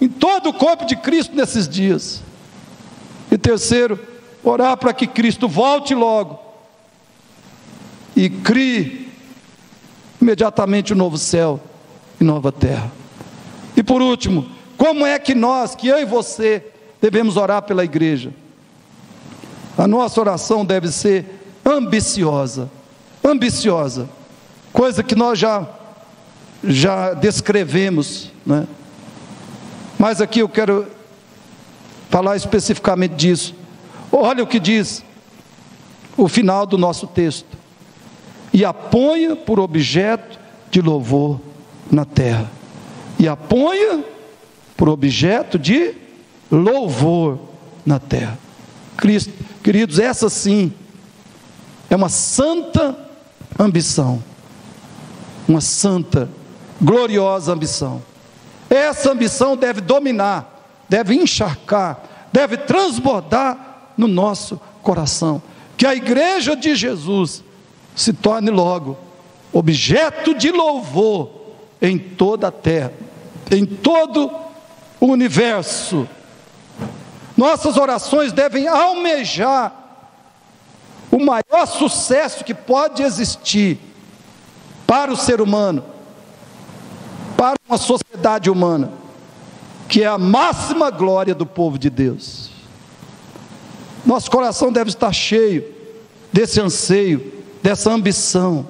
S2: em todo o corpo de Cristo nesses dias. E terceiro, orar para que Cristo volte logo e crie imediatamente o novo céu e nova terra. E por último, como é que eu e você, devemos orar pela igreja? A nossa oração deve ser ambiciosa, coisa que nós já descrevemos, né? Mas aqui eu quero falar especificamente disso. Olha o que diz o final do nosso texto: e a ponha por objeto de louvor na terra. E a ponha por objeto de louvor na terra. Cristo, queridos, essa sim é uma santa ambição, uma santa, gloriosa ambição. Essa ambição deve dominar, deve encharcar, deve transbordar no nosso coração. Que a igreja de Jesus se torne logo objeto de louvor em toda a terra, em todo o universo. Nossas orações devem almejar o maior sucesso que pode existir para o ser humano, para uma sociedade humana, que é a máxima glória do povo de Deus. Nosso coração deve estar cheio desse anseio, dessa ambição,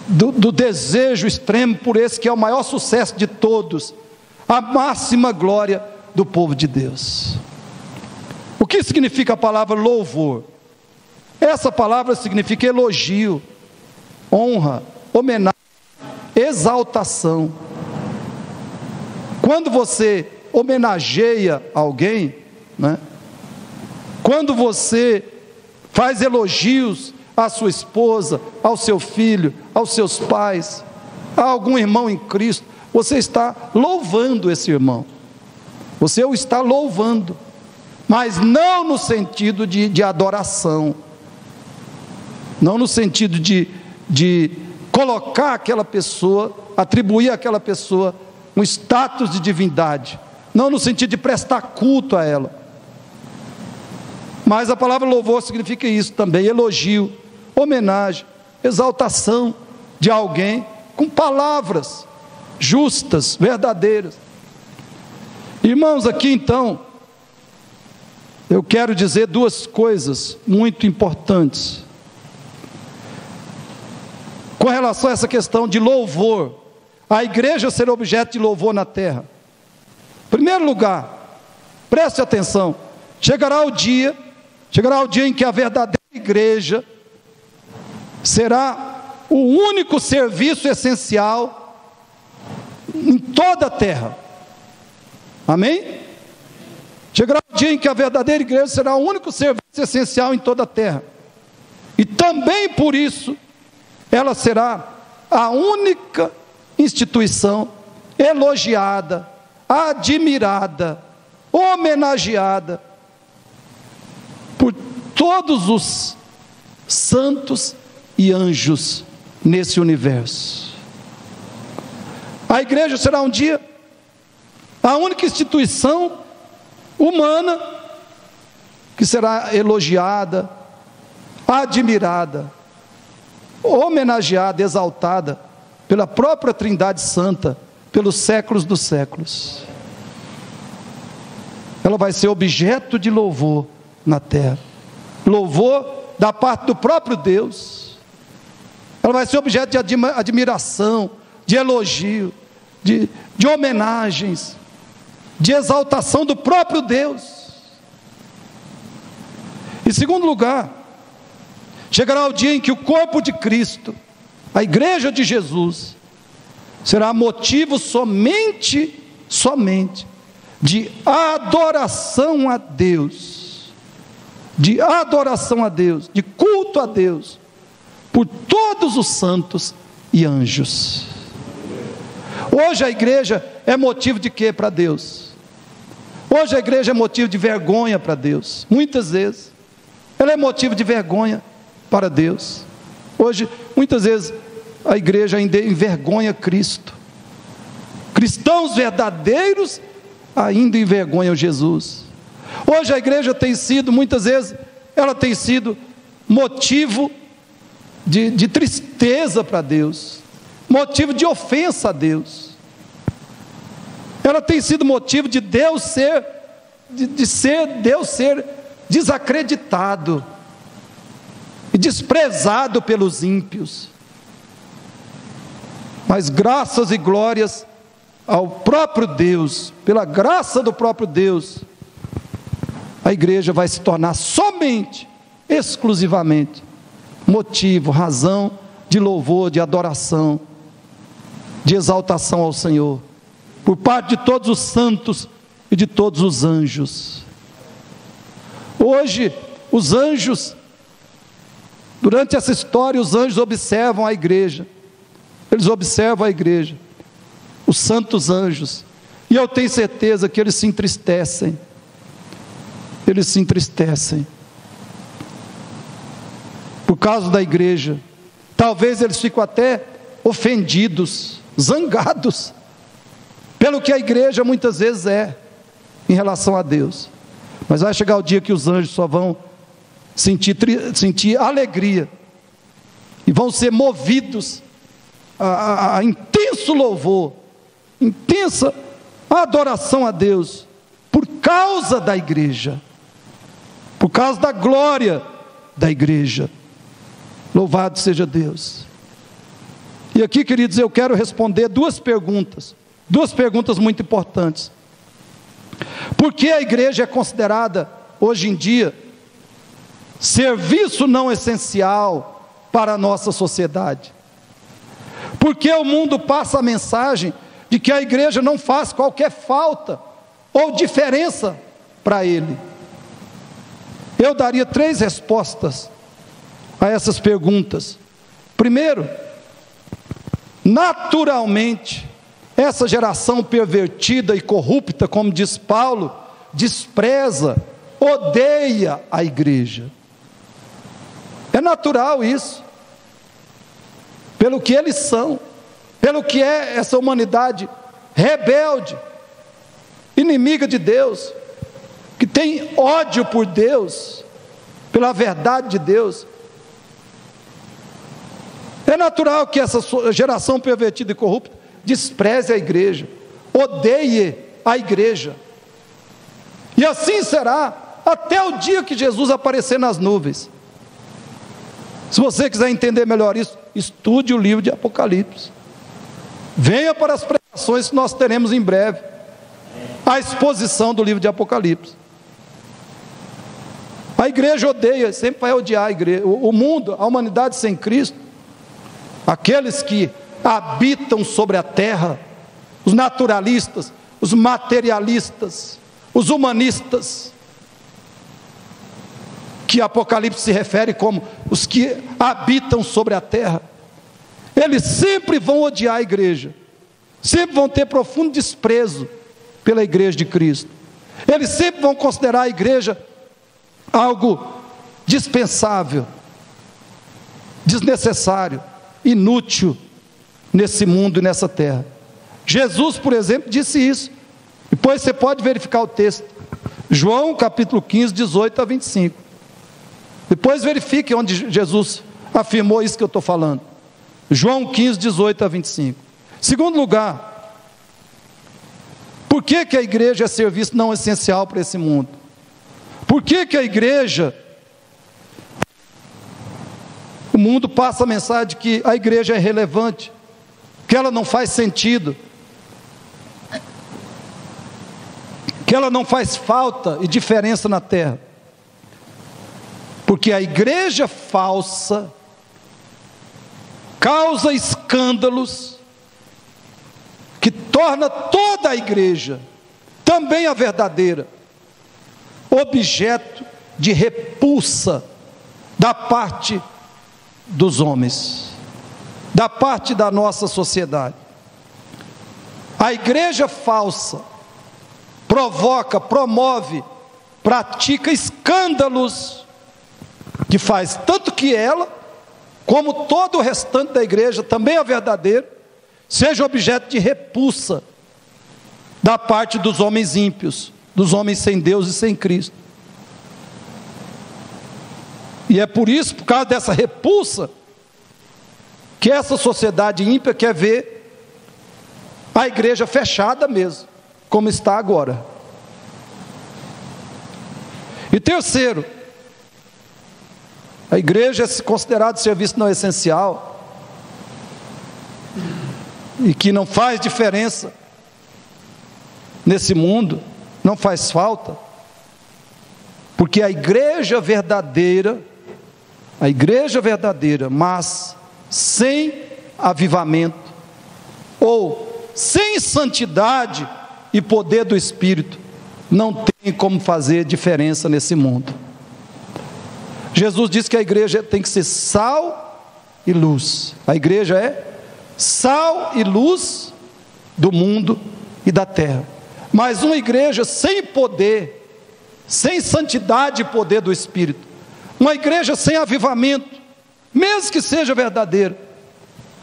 S2: do desejo extremo por esse que é o maior sucesso de todos, a máxima glória do povo de Deus. O que significa a palavra louvor? Essa palavra significa elogio, honra, homenagem, exaltação. Quando você homenageia alguém, né? Quando você faz elogios à sua esposa, ao seu filho, aos seus pais, a algum irmão em Cristo, você está louvando esse irmão, você o está louvando, mas não no sentido de adoração, não no sentido de colocar aquela pessoa, atribuir àquela pessoa um status de divindade, não no sentido de prestar culto a ela. Mas a palavra louvor significa isso também: elogio, homenagem, exaltação de alguém com palavras justas, verdadeiras. Irmãos, aqui então eu quero dizer duas coisas muito importantes com relação a essa questão de louvor, a igreja ser objeto de louvor na terra. Em primeiro lugar, preste atenção: chegará o dia em que a verdadeira igreja será o único serviço essencial em toda a terra. Amém? Chegará o dia em que a verdadeira igreja será o único serviço essencial em toda a terra, e também por isso ela será a única instituição elogiada, admirada, homenageada por todos os santos e anjos nesse universo. A igreja será um dia a única instituição humana que será elogiada, admirada, homenageada, exaltada pela própria Trindade Santa, pelos séculos dos séculos. Ela vai ser objeto de louvor na terra, louvor da parte do próprio Deus. Ela vai ser objeto de admiração, de elogio, de homenagens, de exaltação do próprio Deus. Em segundo lugar, chegará o dia em que o corpo de Cristo, a igreja de Jesus, será motivo somente de adoração a Deus, de culto a Deus, por todos os santos e anjos. Hoje a igreja é motivo de quê para Deus? Hoje a igreja é motivo de vergonha para Deus. Muitas vezes ela é motivo de vergonha para Deus. Hoje, muitas vezes, a igreja ainda envergonha Cristo. Cristãos verdadeiros ainda envergonham Jesus. Hoje a igreja tem sido, muitas vezes, ela tem sido motivo de tristeza para Deus, motivo de ofensa a Deus. Ela tem sido motivo de Deus ser desacreditado e desprezado pelos ímpios. Mas graças e glórias ao próprio Deus, pela graça do próprio Deus, a igreja vai se tornar somente, exclusivamente, motivo, razão de louvor, de adoração, de exaltação ao Senhor, por parte de todos os santos e de todos os anjos. Hoje, os anjos, durante essa história, os anjos observam a igreja, eles observam a igreja, os santos anjos, e eu tenho certeza que eles se entristecem, por causa da igreja. Talvez eles ficam até ofendidos, zangados, pelo que a igreja muitas vezes é, em relação a Deus. Mas vai chegar o dia que os anjos só vão sentir alegria, e vão ser movidos a intenso louvor, intensa adoração a Deus, por causa da igreja, por causa da glória da igreja. Louvado seja Deus. E aqui, queridos, eu quero responder duas perguntas muito importantes. Por que a igreja é considerada, hoje em dia, serviço não essencial para a nossa sociedade? Por que o mundo passa a mensagem de que a igreja não faz qualquer falta ou diferença para ele? Eu daria 3 respostas a essas perguntas. Primeiro, naturalmente, essa geração pervertida e corrupta, como diz Paulo, despreza, odeia a igreja. É natural isso, pelo que eles são, pelo que é essa humanidade rebelde, inimiga de Deus, que tem ódio por Deus, pela verdade de Deus. É natural que essa geração pervertida e corrupta despreze a igreja, odeie a igreja, e assim será até o dia que Jesus aparecer nas nuvens. Se você quiser entender melhor isso, estude o livro de Apocalipse, venha para as pregações que nós teremos em breve, a exposição do livro de Apocalipse. A igreja odeia, sempre vai odiar a igreja, o mundo, a humanidade sem Cristo, aqueles que habitam sobre a terra, os naturalistas, os materialistas, os humanistas, que Apocalipse se refere como os que habitam sobre a terra, eles sempre vão odiar a igreja, sempre vão ter profundo desprezo pela igreja de Cristo, eles sempre vão considerar a igreja algo dispensável, desnecessário, inútil nesse mundo e nessa terra. Jesus, por exemplo, disse isso. Depois você pode verificar o texto, João capítulo 15, 18 a 25. Depois verifique onde Jesus afirmou isso que eu estou falando. João 15, 18 a 25. Segundo lugar, por que a igreja é serviço não essencial para esse mundo? Por que a igreja, o mundo passa a mensagem de que a igreja é irrelevante, que ela não faz sentido, que ela não faz falta e diferença na terra? Porque a igreja falsa causa escândalos que torna toda a igreja, também a verdadeira, objeto de repulsa da parte dos homens, da parte da nossa sociedade. A igreja falsa provoca, promove, pratica escândalos que faz tanto que ela, como todo o restante da igreja, também a verdadeira, seja objeto de repulsa da parte dos homens ímpios, dos homens sem Deus e sem Cristo. E é por isso, por causa dessa repulsa, que essa sociedade ímpia quer ver a igreja fechada mesmo, como está agora. E terceiro, a igreja é considerada serviço não essencial, e que não faz diferença nesse mundo, não faz falta, porque a igreja verdadeira, mas sem avivamento, ou sem santidade e poder do Espírito, não tem como fazer diferença nesse mundo. Jesus disse que a igreja tem que ser sal e luz. A igreja é sal e luz do mundo e da terra. Mas uma igreja sem poder, sem santidade e poder do Espírito, uma igreja sem avivamento, mesmo que seja verdadeira,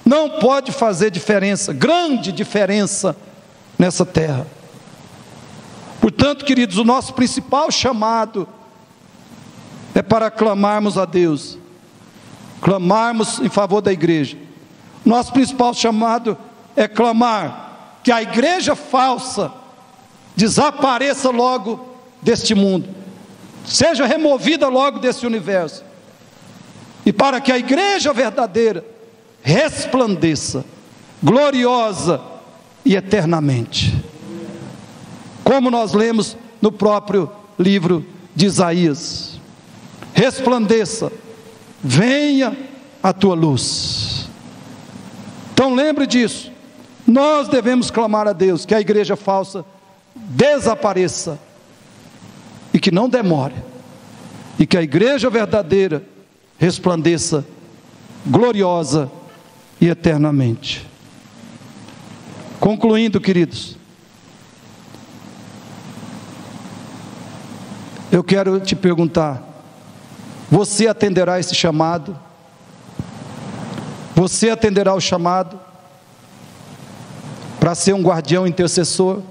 S2: não pode fazer diferença, grande diferença nessa terra. Portanto, queridos, o nosso principal chamado é para clamarmos a Deus, clamarmos em favor da igreja. Nosso principal chamado é clamar que a igreja falsa desapareça logo deste mundo, seja removida logo desse universo, e para que a igreja verdadeira resplandeça, gloriosa e eternamente, como nós lemos no próprio livro de Isaías: resplandeça, venha a tua luz. Então lembre disso, nós devemos clamar a Deus que a igreja falsa desapareça, e que não demore, e que a igreja verdadeira resplandeça, gloriosa e eternamente. Concluindo, queridos, eu quero te perguntar: você atenderá esse chamado? Você atenderá o chamado para ser um guardião intercessor?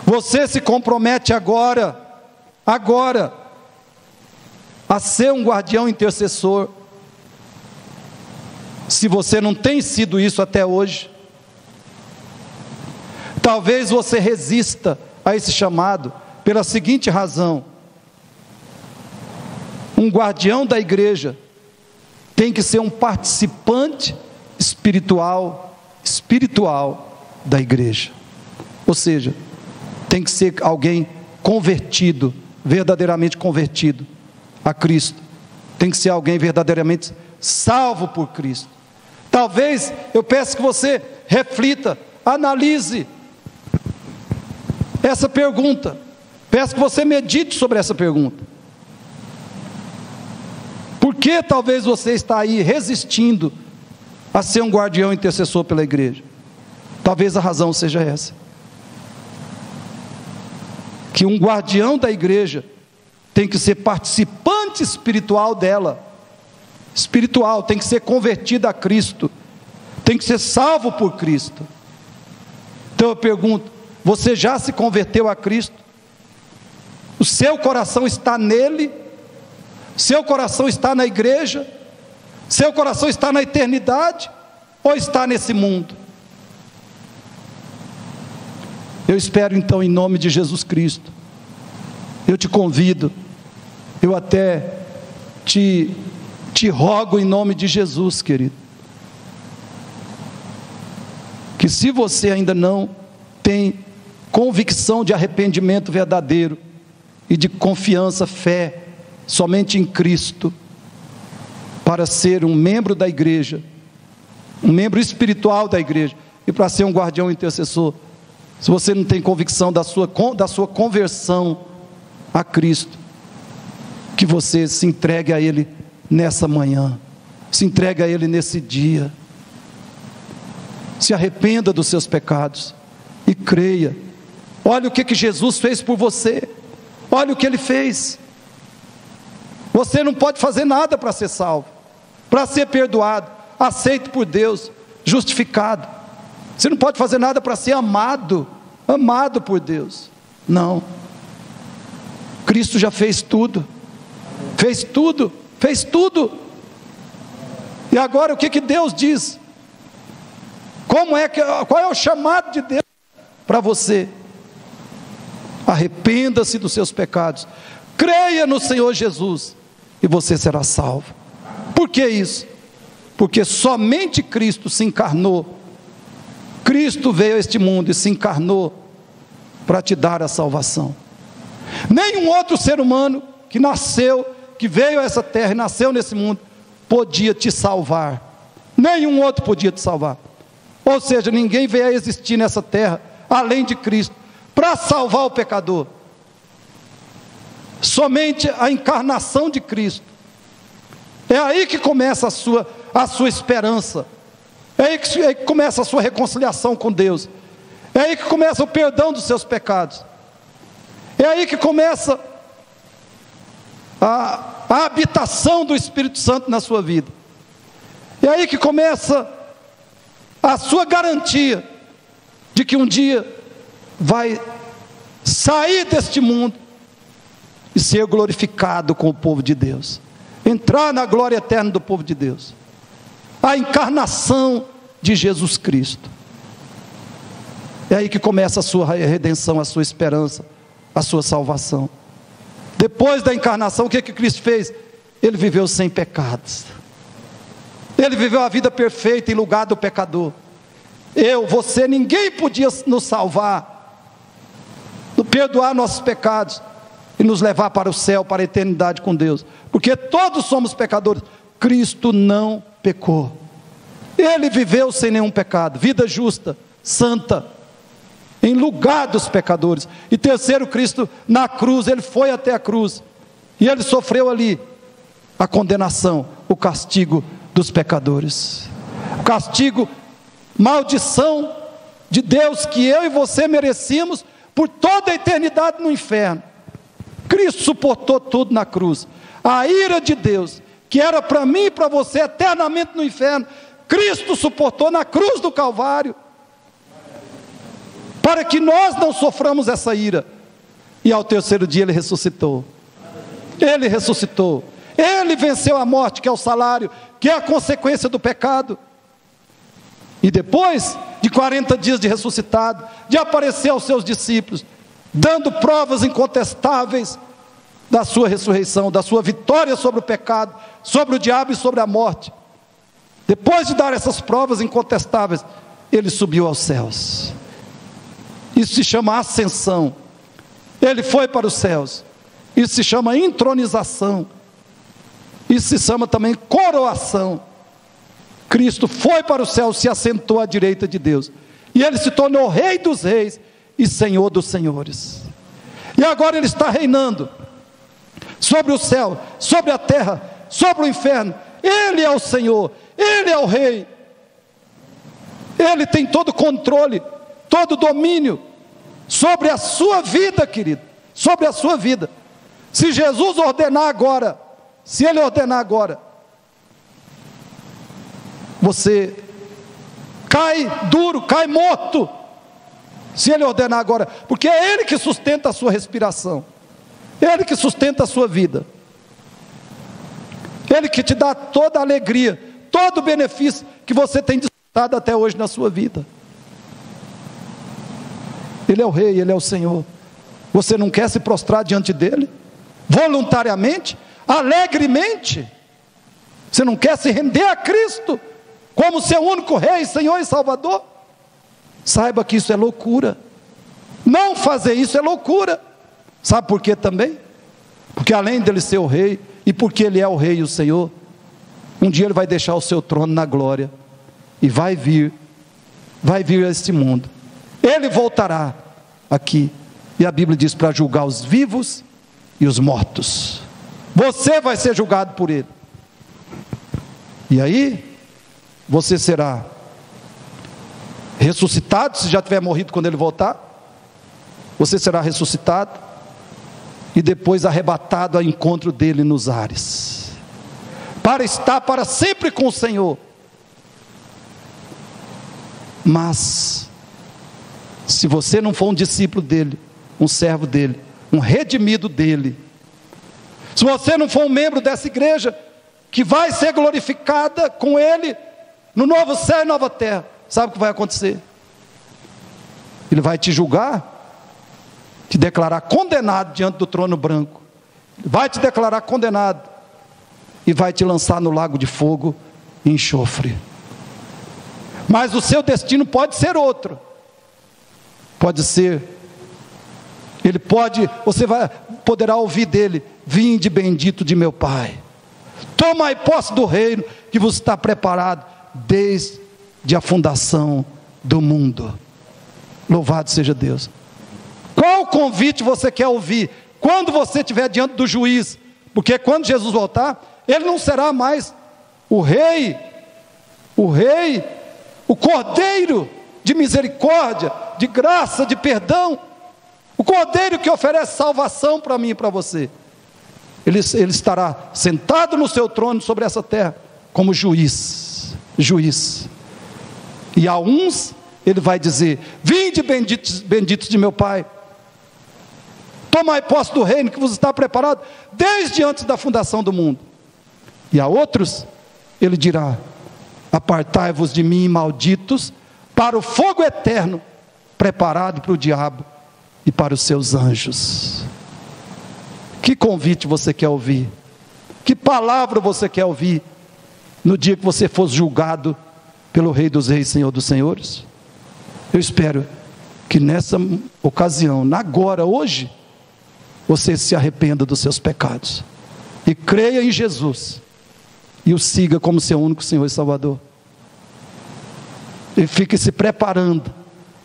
S2: Você se compromete agora, a ser um guardião intercessor? Se você não tem sido isso até hoje, talvez você resista a esse chamado pela seguinte razão: um guardião da igreja tem que ser um participante espiritual da igreja, ou seja, tem que ser alguém convertido, verdadeiramente convertido a Cristo, tem que ser alguém verdadeiramente salvo por Cristo. Talvez eu peço que você reflita, analise essa pergunta, peço que você medite sobre essa pergunta. Por que talvez você está aí resistindo a ser um guardião intercessor pela igreja? Talvez a razão seja essa: que um guardião da igreja tem que ser participante espiritual dela, tem que ser convertido a Cristo, tem que ser salvo por Cristo. Então eu pergunto: você já se converteu a Cristo? O seu coração está nele? Seu coração está na igreja? Seu coração está na eternidade? Ou está nesse mundo? Eu espero então, em nome de Jesus Cristo, eu te convido, eu até te rogo em nome de Jesus, querido, que se você ainda não tem convicção de arrependimento verdadeiro e de confiança, fé somente em Cristo, para ser um membro da igreja, um membro espiritual da igreja, e para ser um guardião intercessor, se você não tem convicção da sua conversão a Cristo, que você se entregue a Ele nessa manhã, se entregue a Ele nesse dia, se arrependa dos seus pecados e creia. Olha o que Jesus fez por você, olha o que Ele fez. Você não pode fazer nada para ser salvo, para ser perdoado, aceito por Deus, justificado. Você não pode fazer nada para ser amado por Deus. Não. Cristo já fez tudo. E agora o que Deus diz? Qual é o chamado de Deus para você? Arrependa-se dos seus pecados, creia no Senhor Jesus, e você será salvo. Por que isso? Porque somente Cristo se encarnou Cristo veio a este mundo e se encarnou para te dar a salvação. Nenhum outro ser humano que nasceu, que veio a essa terra e nasceu nesse mundo, podia te salvar. Nenhum outro podia te salvar. Ou seja, ninguém veio a existir nessa terra, além de Cristo, para salvar o pecador. Somente a encarnação de Cristo. É aí que começa a sua esperança. É aí que começa a sua reconciliação com Deus. É aí que começa o perdão dos seus pecados. É aí que começa a habitação do Espírito Santo na sua vida. É aí que começa a sua garantia de que um dia vai sair deste mundo e ser glorificado com o povo de Deus, entrar na glória eterna do povo de Deus. A encarnação de Jesus Cristo. É aí que começa a sua redenção, a sua esperança, a sua salvação. Depois da encarnação, o que Cristo fez? Ele viveu sem pecados. Ele viveu a vida perfeita em lugar do pecador. Você, ninguém podia nos salvar, perdoar nossos pecados e nos levar para o céu, para a eternidade com Deus, porque todos somos pecadores. Cristo não pecou. Ele viveu sem nenhum pecado, vida justa, santa, em lugar dos pecadores. E terceiro, Cristo na cruz, ele foi até a cruz e ele sofreu ali a condenação, o castigo dos pecadores, o castigo, maldição de Deus que eu e você merecíamos por toda a eternidade no inferno. Cristo suportou tudo na cruz. A ira de Deus, que era para mim e para você eternamente no inferno, Cristo suportou na cruz do Calvário, para que nós não soframos essa ira. E ao terceiro dia ele ressuscitou. Ele ressuscitou. Ele venceu a morte, que é o salário, que é a consequência do pecado. E depois de 40 dias de ressuscitado, de aparecer aos seus discípulos, dando provas incontestáveis da sua ressurreição, da sua vitória sobre o pecado, sobre o diabo e sobre a morte. Depois de dar essas provas incontestáveis, ele subiu aos céus. Isso se chama ascensão. Ele foi para os céus. Isso se chama entronização. Isso se chama também coroação. Cristo foi para o céu, se assentou à direita de Deus, e ele se tornou Rei dos reis e Senhor dos senhores. E agora ele está reinando sobre o céu, sobre a terra, sobre o inferno. Ele é o Senhor, ele é o Rei. Ele tem todo o controle, todo o domínio sobre a sua vida, querido, sobre a sua vida. Se Jesus ordenar agora, se ele ordenar agora, você cai duro, cai morto, se ele ordenar agora, porque é ele que sustenta a sua respiração, ele que sustenta a sua vida, ele que te dá toda a alegria, todo o benefício que você tem desfrutado até hoje na sua vida. Ele é o Rei, ele é o Senhor. Você não quer se prostrar diante dele? Voluntariamente? Alegremente? Você não quer se render a Cristo como seu único Rei, Senhor e Salvador? Saiba que isso é loucura. Não fazer isso é loucura. Sabe por quê também? Porque além dele ser o Rei, e porque ele é o Rei e o Senhor, um dia ele vai deixar o seu trono na glória, e vai vir a este mundo. Ele voltará aqui, e a Bíblia diz para julgar os vivos e os mortos. Você vai ser julgado por ele. E aí você será ressuscitado, se já tiver morrido quando ele voltar. Você será ressuscitado e depois arrebatado ao encontro dele nos ares, para estar para sempre com o Senhor. Mas se você não for um discípulo dele, um servo dele, um redimido dele, se você não for um membro dessa igreja que vai ser glorificada com ele no novo céu e nova terra, sabe o que vai acontecer? Ele vai te julgar, te declarar condenado diante do trono branco, vai te declarar condenado e vai te lançar no lago de fogo e enxofre. Mas o seu destino pode ser outro. Pode ser, você poderá ouvir dele: vinde bendito de meu Pai, tomai posse do reino que vos está preparado desde a fundação do mundo. Louvado seja Deus. Qual convite você quer ouvir quando você estiver diante do juiz? Porque quando Jesus voltar, ele não será mais o rei, o cordeiro de misericórdia, de graça, de perdão, o cordeiro que oferece salvação para mim e para você. Ele estará sentado no seu trono sobre essa terra como juiz. E a uns ele vai dizer: vinde benditos de meu Pai, tomai posse do reino que vos está preparado desde antes da fundação do mundo. E a outros ele dirá: apartai-vos de mim, malditos, para o fogo eterno preparado para o diabo e para os seus anjos. Que convite você quer ouvir? Que palavra você quer ouvir no dia que você for julgado pelo Rei dos Reis, Senhor dos Senhores? Eu espero que nessa ocasião, agora, hoje, você se arrependa dos seus pecados e creia em Jesus e o siga como seu único Senhor e Salvador. E fique se preparando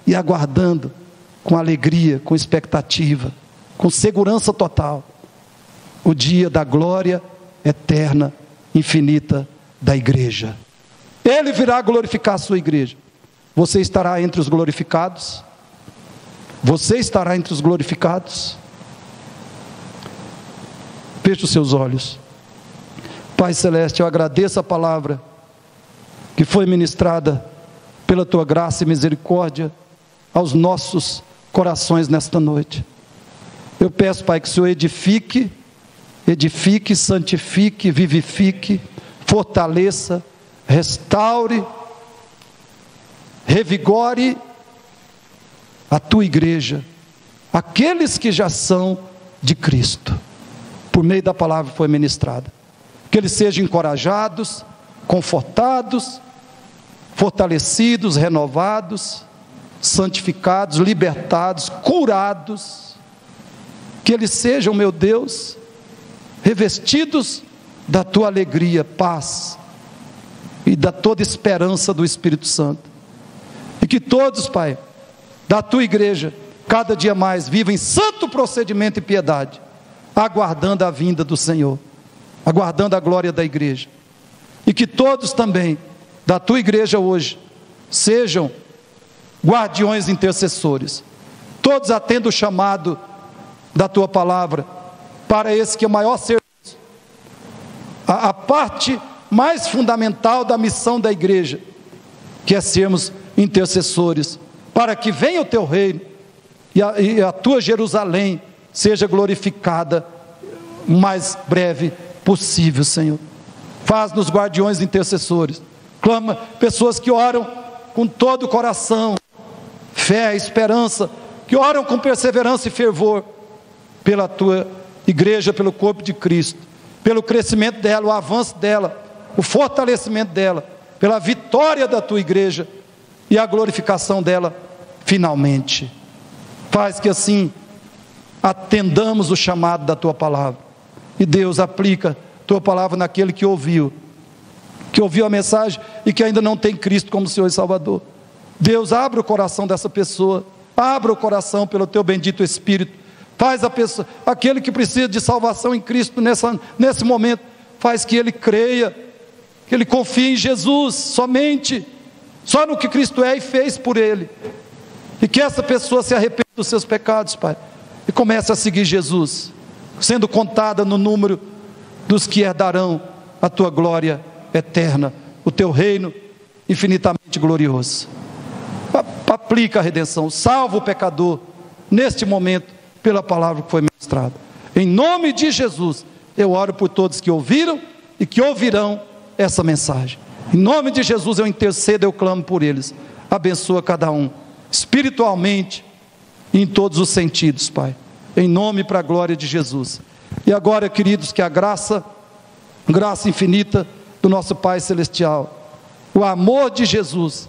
S2: e aguardando com alegria, com expectativa, com segurança total, o dia da glória eterna, infinita da igreja. Ele virá glorificar a sua igreja. Você estará entre os glorificados? Você estará entre os glorificados? Feche os seus olhos. Pai Celeste, eu agradeço a palavra que foi ministrada pela Tua graça e misericórdia aos nossos corações nesta noite. Eu peço, Pai, que o Senhor edifique, santifique, vivifique, fortaleça, restaure, revigore a Tua igreja, aqueles que já são de Cristo, por meio da palavra que foi ministrada. Que eles sejam encorajados, confortados, fortalecidos, renovados, santificados, libertados, curados. Que eles sejam, meu Deus, revestidos da Tua alegria, paz e da toda esperança do Espírito Santo. E que todos, Pai, da Tua igreja, cada dia mais vivam em santo procedimento e piedade, aguardando a vinda do Senhor, aguardando a glória da igreja. E que todos também da Tua igreja hoje sejam guardiões intercessores, todos atendam o chamado da Tua palavra, para esse que é o maior serviço, a parte mais fundamental da missão da igreja, que é sermos intercessores, para que venha o Teu reino, e a Tua Jerusalém seja glorificada o mais breve possível, Senhor. Faz-nos guardiões intercessores. Clama, pessoas que oram com todo o coração, fé, esperança, que oram com perseverança e fervor pela Tua igreja, pelo corpo de Cristo, pelo crescimento dela, o avanço dela, o fortalecimento dela, pela vitória da Tua igreja e a glorificação dela finalmente. Faz que assim atendamos o chamado da Tua palavra. E Deus, aplica Tua palavra naquele que ouviu a mensagem e que ainda não tem Cristo como Senhor e Salvador. Deus, abre o coração dessa pessoa, abra o coração pelo Teu bendito Espírito. Faz a pessoa, aquele que precisa de salvação em Cristo nesse momento, faz que ele creia, que ele confie em Jesus somente, só no que Cristo é e fez por ele. E que essa pessoa se arrependa dos seus pecados, Pai, e comece a seguir Jesus, sendo contada no número dos que herdarão a Tua glória eterna, o Teu reino infinitamente glorioso. Aplica a redenção, salva o pecador neste momento, pela palavra que foi ministrada. Em nome de Jesus, eu oro por todos que ouviram e que ouvirão essa mensagem. Em nome de Jesus eu intercedo, eu clamo por eles. Abençoa cada um, espiritualmente e em todos os sentidos, Pai. Em nome e para a glória de Jesus. E agora, queridos, que a graça infinita do nosso Pai Celestial, o amor de Jesus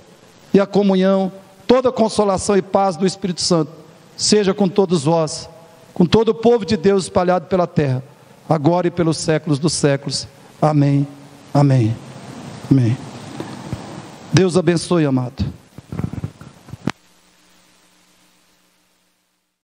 S2: e a comunhão, toda a consolação e paz do Espírito Santo, seja com todos vós, com todo o povo de Deus espalhado pela terra, agora e pelos séculos dos séculos. Amém, amém, amém. Deus abençoe, amado.